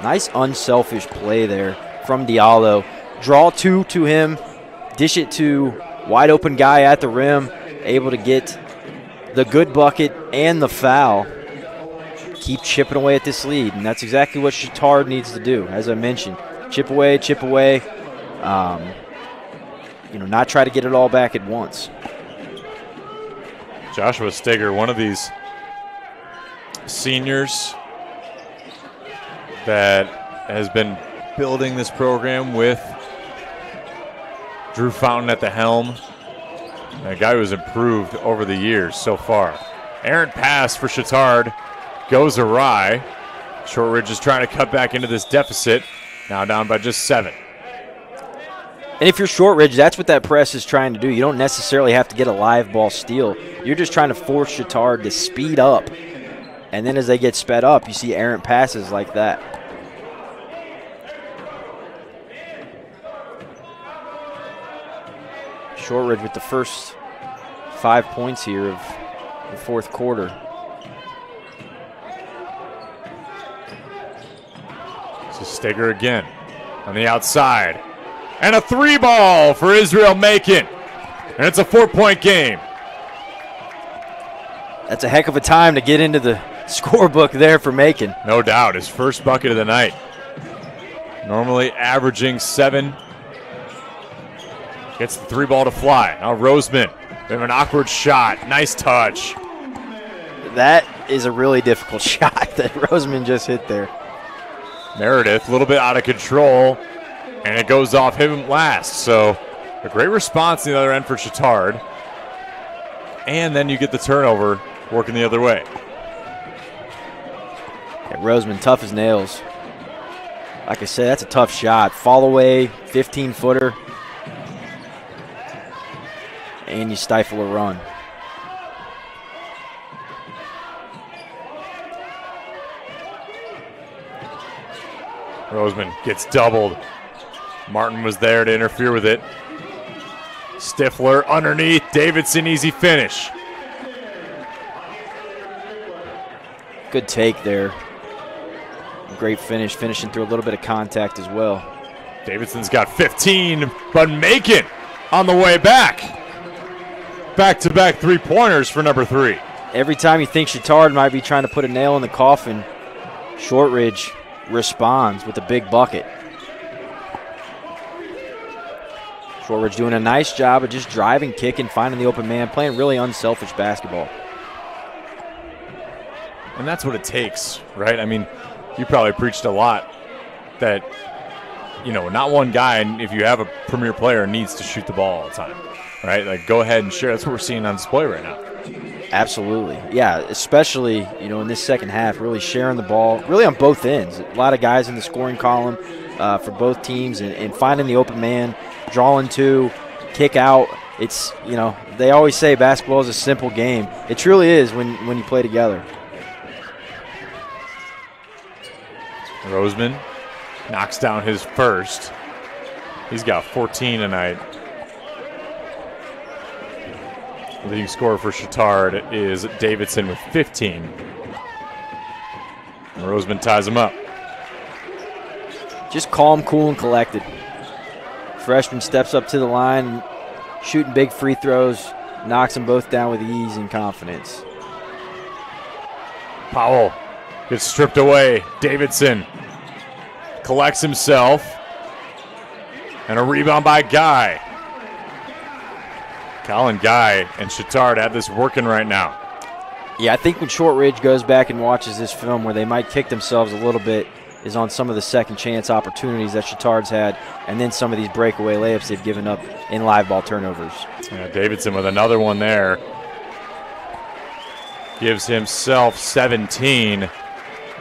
Nice unselfish play there from Diallo. Draw 2 to him, dish it to wide open guy at the rim, able to get the good bucket and the foul. Keep chipping away at this lead, and that's exactly what Chatard needs to do. As I mentioned, chip away, not try to get it all back at once. Joshua Steger, one of these seniors that has been building this program with Drew Fountain at the helm. A guy who's improved over the years so far. Errant pass for Chatard goes awry. Shortridge is trying to cut back into this deficit. Now down by just 7. And if you're Shortridge, that's what that press is trying to do. You don't necessarily have to get a live ball steal. You're just trying to force Chatard to speed up. And then as they get sped up, you see errant passes like that. Shortridge with the first 5 points here of the fourth quarter. So Steger again on the outside. And a 3 ball for Israel Macon. And it's a 4-point game. That's a heck of a time to get into the scorebook there for Macon. No doubt. His first bucket of the night. Normally averaging 7. Gets the 3 ball to fly. Now Roseman. Bit of an awkward shot. Nice touch. That is a really difficult shot that Roseman just hit there. Meredith, a little bit out of control. And it goes off him last. So a great response on the other end for Chatard. And then you get the turnover working the other way. Yeah, Roseman, tough as nails. Like I said, that's a tough shot. Fall away, 15-footer. And you stifle a run. Roseman gets doubled. Martin was there to interfere with it. Stifler underneath. Davidson, easy finish. Good take there. Great finish, finishing through a little bit of contact as well. Davidson's got 15, but Macon on the way back. Back-to-back 3-pointers for number 3. Every time you think Chatard might be trying to put a nail in the coffin, Shortridge responds with a big bucket. Shortridge doing a nice job of just driving, kicking, finding the open man, playing really unselfish basketball. And that's what it takes, right? I mean, you probably preached a lot that, not one guy, and if you have a premier player, needs to shoot the ball all the time, right? Like, go ahead and share. That's what we're seeing on display right now. Absolutely. Yeah, especially, in this second half, really sharing the ball, really on both ends. A lot of guys in the scoring column for both teams and finding the open man, drawing 2, kick out. It's, they always say basketball is a simple game. It truly is when you play together. Roseman knocks down his first. He's got 14 tonight. The leading scorer for Chatard is Davidson with 15. And Roseman ties him up. Just calm, cool, and collected. Freshman steps up to the line, shooting big free throws, knocks them both down with ease and confidence. Powell gets stripped away. Davidson collects himself. And a rebound by Guy. Colin Guy and Chatard have this working right now. Yeah, I think when Shortridge goes back and watches this film where they might kick themselves a little bit is on some of the second chance opportunities that Chatard's had, and then some of these breakaway layups they've given up in live ball turnovers. Yeah, Davidson with another one there. Gives himself 17,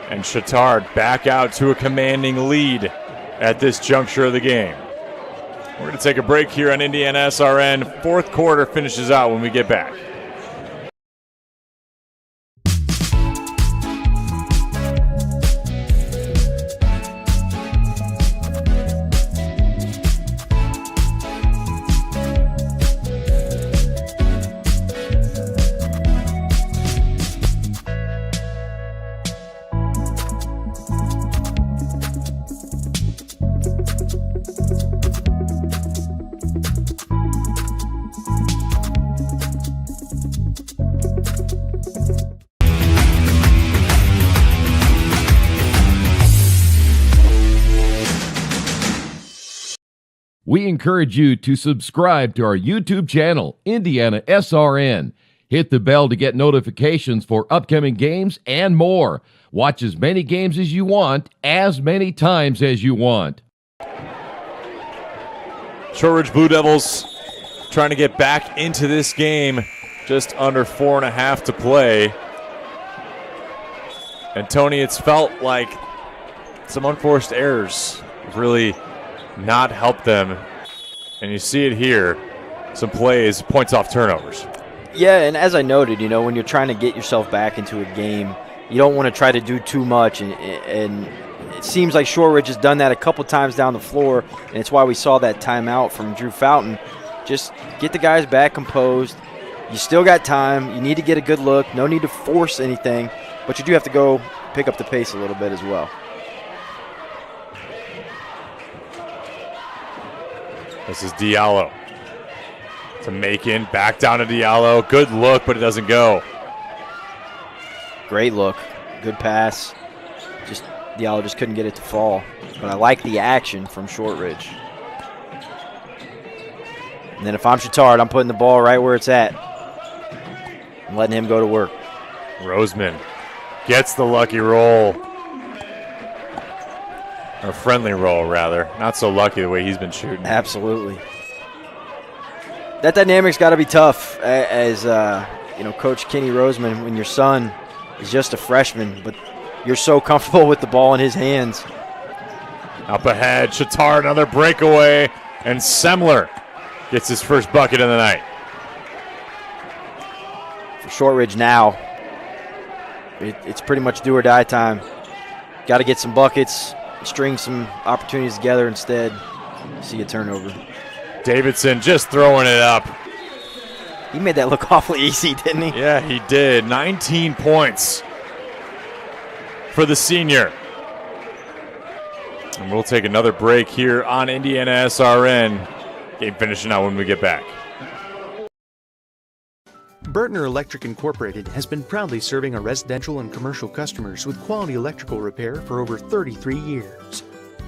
and Chatard back out to a commanding lead at this juncture of the game. We're going to take a break here on IndianaSRN. Fourth quarter finishes out when we get back. We encourage you to subscribe to our YouTube channel, IndianaSRN. Hit the bell to get notifications for upcoming games and more. Watch as many games as you want, as many times as you want. Shortridge Blue Devils trying to get back into this game. Just under 4.5 to play. And Tony, it's felt like some unforced errors really not helped them. And you see it here. Some plays, points off turnovers. Yeah, and as I noted, you know, when you're trying to get yourself back into a game, you don't want to try to do too much. And it seems like Shortridge has done that a couple times down the floor, and it's why we saw that timeout from Drew Fountain. Just get the guys back composed. You still got time. You need to get a good look. No need to force anything, but you do have to go pick up the pace a little bit as well. This is Diallo to Macon, back down to Diallo. Good look, but it doesn't go. Great look, good pass. Just Diallo just couldn't get it to fall. But I like the action from Shortridge. And then if I'm Chatard, I'm putting the ball right where it's at. I'm letting him go to work. Roseman gets the lucky roll. Or friendly roll, rather. Not so lucky the way he's been shooting. Absolutely. That dynamic's got to be tough as, you know, Coach Kenny Roseman, when your son is just a freshman, but you're so comfortable with the ball in his hands. Up ahead, Chatard, another breakaway, and Semler gets his first bucket of the night. For Shortridge now, it's pretty much do or die time. Got to get some buckets, string some opportunities together instead. See a turnover. Davidson just throwing it up. He made that look awfully easy, didn't he? Yeah, he did. 19 points for the senior. And we'll take another break here on IndianaSRN. Game finishing out when we get back. Burtner Electric Incorporated has been proudly serving our residential and commercial customers with quality electrical repair for over 33 years.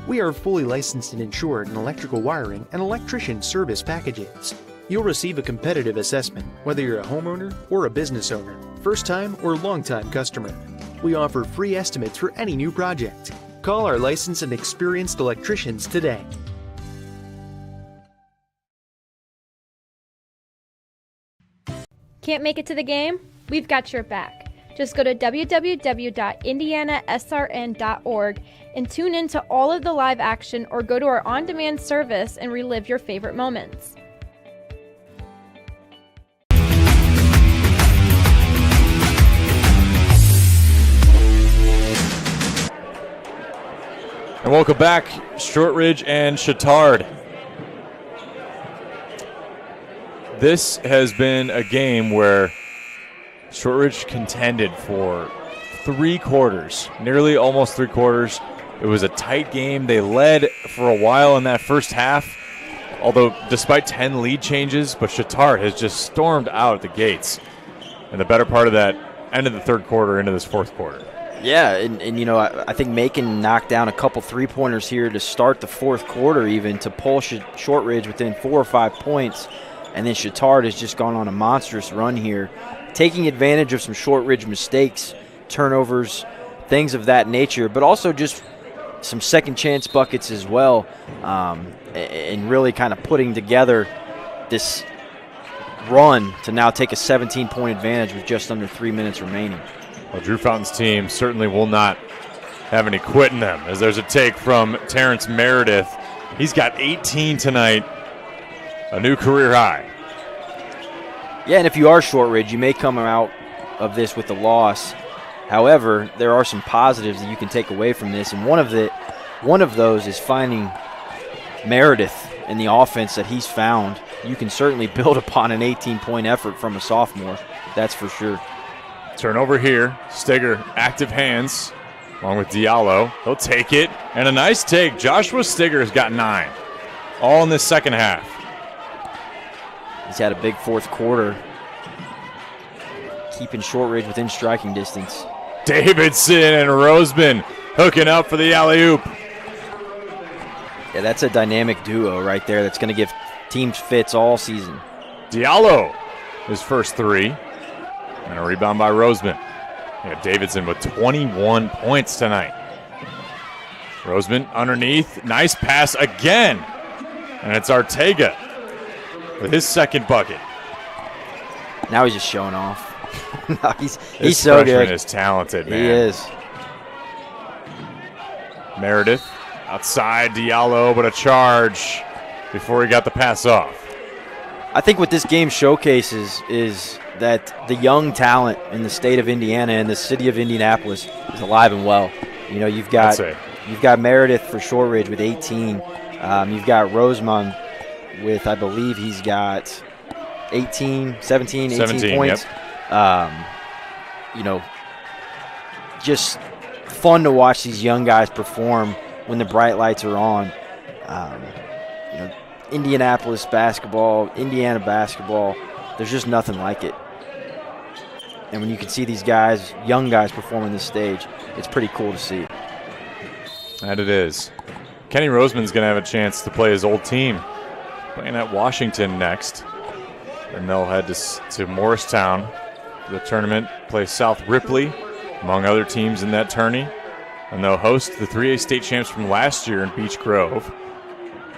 We are fully licensed and insured in electrical wiring and electrician service packages. You'll receive a competitive assessment whether you're a homeowner or a business owner, first-time or long-time customer. We offer free estimates for any new project. Call our licensed and experienced electricians today. Can't make it to the game? We've got your back. Just go to www.indianasrn.org and tune in to all of the live action, or go to our on-demand service and relive your favorite moments. And welcome back, Shortridge and Chatard. This has been a game where Shortridge contended for 3 quarters, nearly almost 3 quarters. It was a tight game. They led for a while in that first half, although despite 10 lead changes, but Chatard has just stormed out at the gates in the better part of that end of the third quarter into this fourth quarter. Yeah, and you know, I think Macon knocked down a couple three-pointers here to start the fourth quarter even to pull Shortridge within 4 or 5 points. And then Chatard has just gone on a monstrous run here, taking advantage of some Shortridge mistakes, turnovers, things of that nature, but also just some second chance buckets as well, and really kind of putting together this run to now take a 17-point advantage with just under 3 minutes remaining. Well, Drew Fountain's team certainly will not have any quit in them, as there's a take from Terrence Meredith. He's got 18 tonight, a new career high. Yeah, and if you are Shortridge, you may come out of this with a loss. However, there are some positives that you can take away from this, and one of those is finding Meredith in the offense that he's found. You can certainly build upon an 18-point effort from a sophomore, that's for sure. Turnover here. Steger, active hands, along with Diallo. He'll take it, and a nice take. Joshua Steger's got 9, all in this second half. He's had a big fourth quarter, keeping Shortridge within striking distance. Davidson and Roseman hooking up for the alley-oop. Yeah, that's a dynamic duo right there that's going to give teams fits all season. Diallo, his first 3, and a rebound by Roseman. Yeah, Davidson with 21 points tonight. Roseman underneath, nice pass again, and it's Ortega with his second bucket. Now he's just showing off. No, he's This so good. freshman is talented, man. He is. Meredith outside Diallo, but a charge before he got the pass off. I think what this game showcases is that the young talent in the state of Indiana and the city of Indianapolis is alive and well. You know, you've got Meredith for Shortridge with 18. You've got Roseman with, I believe he's got 18 points. Yep. You know, just fun to watch these young guys perform when the bright lights are on. You know, Indianapolis basketball, Indiana basketball, there's just nothing like it. And when you can see these guys, young guys, perform on this stage, it's pretty cool to see. And it is. Kenny Roseman's going to have a chance to play his old team, playing at Washington next. And they'll head to Morristown for the tournament, play South Ripley, among other teams in that tourney. And they'll host the 3A state champs from last year in Beech Grove.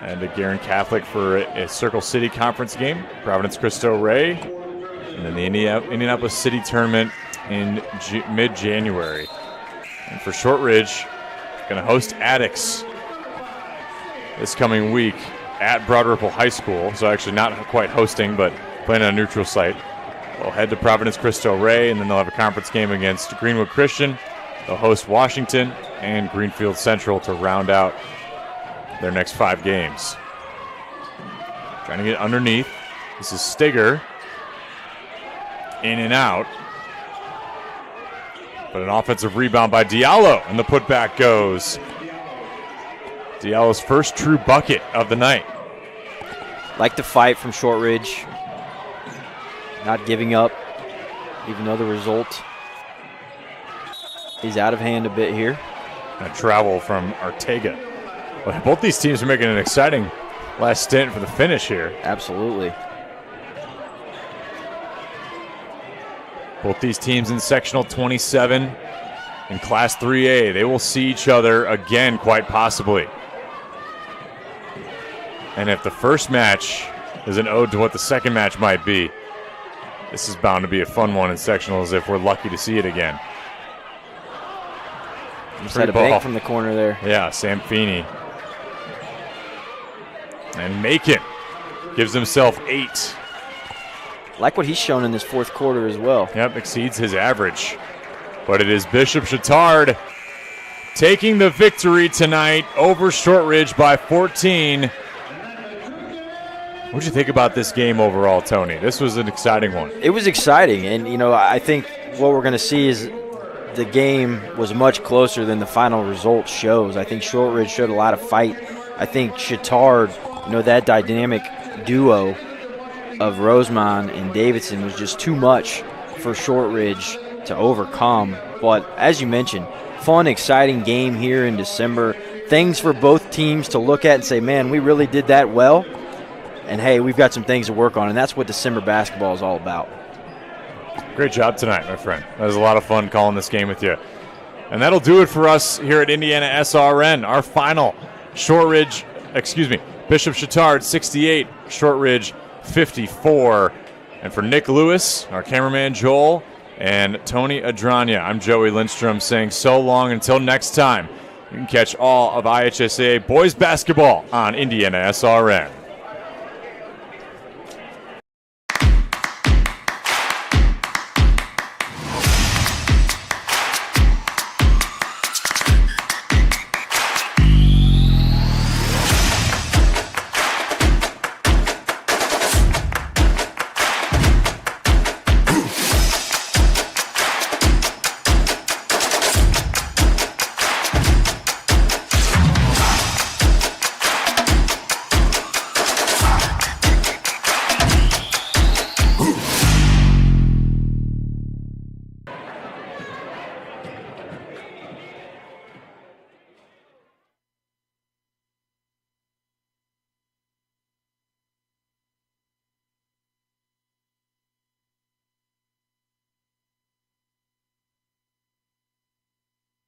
And a Guerin Catholic for a Circle City Conference game, Providence Cristo Rey, and then the Indianapolis City Tournament in mid-January. And for Shortridge, going to host Addicts this coming week at Broad Ripple High School. So actually not quite hosting, but playing on a neutral site. They'll head to Providence Cristo Rey, and then they'll have a conference game against Greenwood Christian. They'll host Washington and Greenfield Central to round out their next 5 games. Trying to get underneath. This is Steger. In and out. But an offensive rebound by Diallo, and the putback goes. Diallo's first true bucket of the night. Like the fight from Shortridge. Not giving up, even though the result is out of hand a bit here. A travel from Ortega. Well, both these teams are making an exciting last stint for the finish here. Absolutely. Both these teams in sectional 27 in Class 3A. They will see each other again, quite possibly. And if the first match is an ode to what the second match might be, this is bound to be a fun one in sectionals if we're lucky to see it again. Just had a bank from the corner there. Yeah, Sam Feeney. And Macon gives himself 8. Like what he's shown in this fourth quarter as well. Yep, exceeds his average. But it is Bishop Chatard taking the victory tonight over Shortridge by 14. What did you think about this game overall, Tony? This was an exciting one. It was exciting, and you know, I think what we're going to see is the game was much closer than the final result shows. I think Shortridge showed a lot of fight. I think Chatard, you know, that dynamic duo of Roseman and Davidson was just too much for Shortridge to overcome. But as you mentioned, fun, exciting game here in December. Things for both teams to look at and say, man, we really did that well. And, hey, we've got some things to work on, and that's what December basketball is all about. Great job tonight, my friend. That was a lot of fun calling this game with you. And that'll do it for us here at Indiana SRN. Our final, Bishop Chatard 68, Shortridge 54. And for Nick Lewis, our cameraman Joel, and Tony Adranya, I'm Joey Lindstrom saying so long until next time. You can catch all of IHSAA boys basketball on Indiana SRN.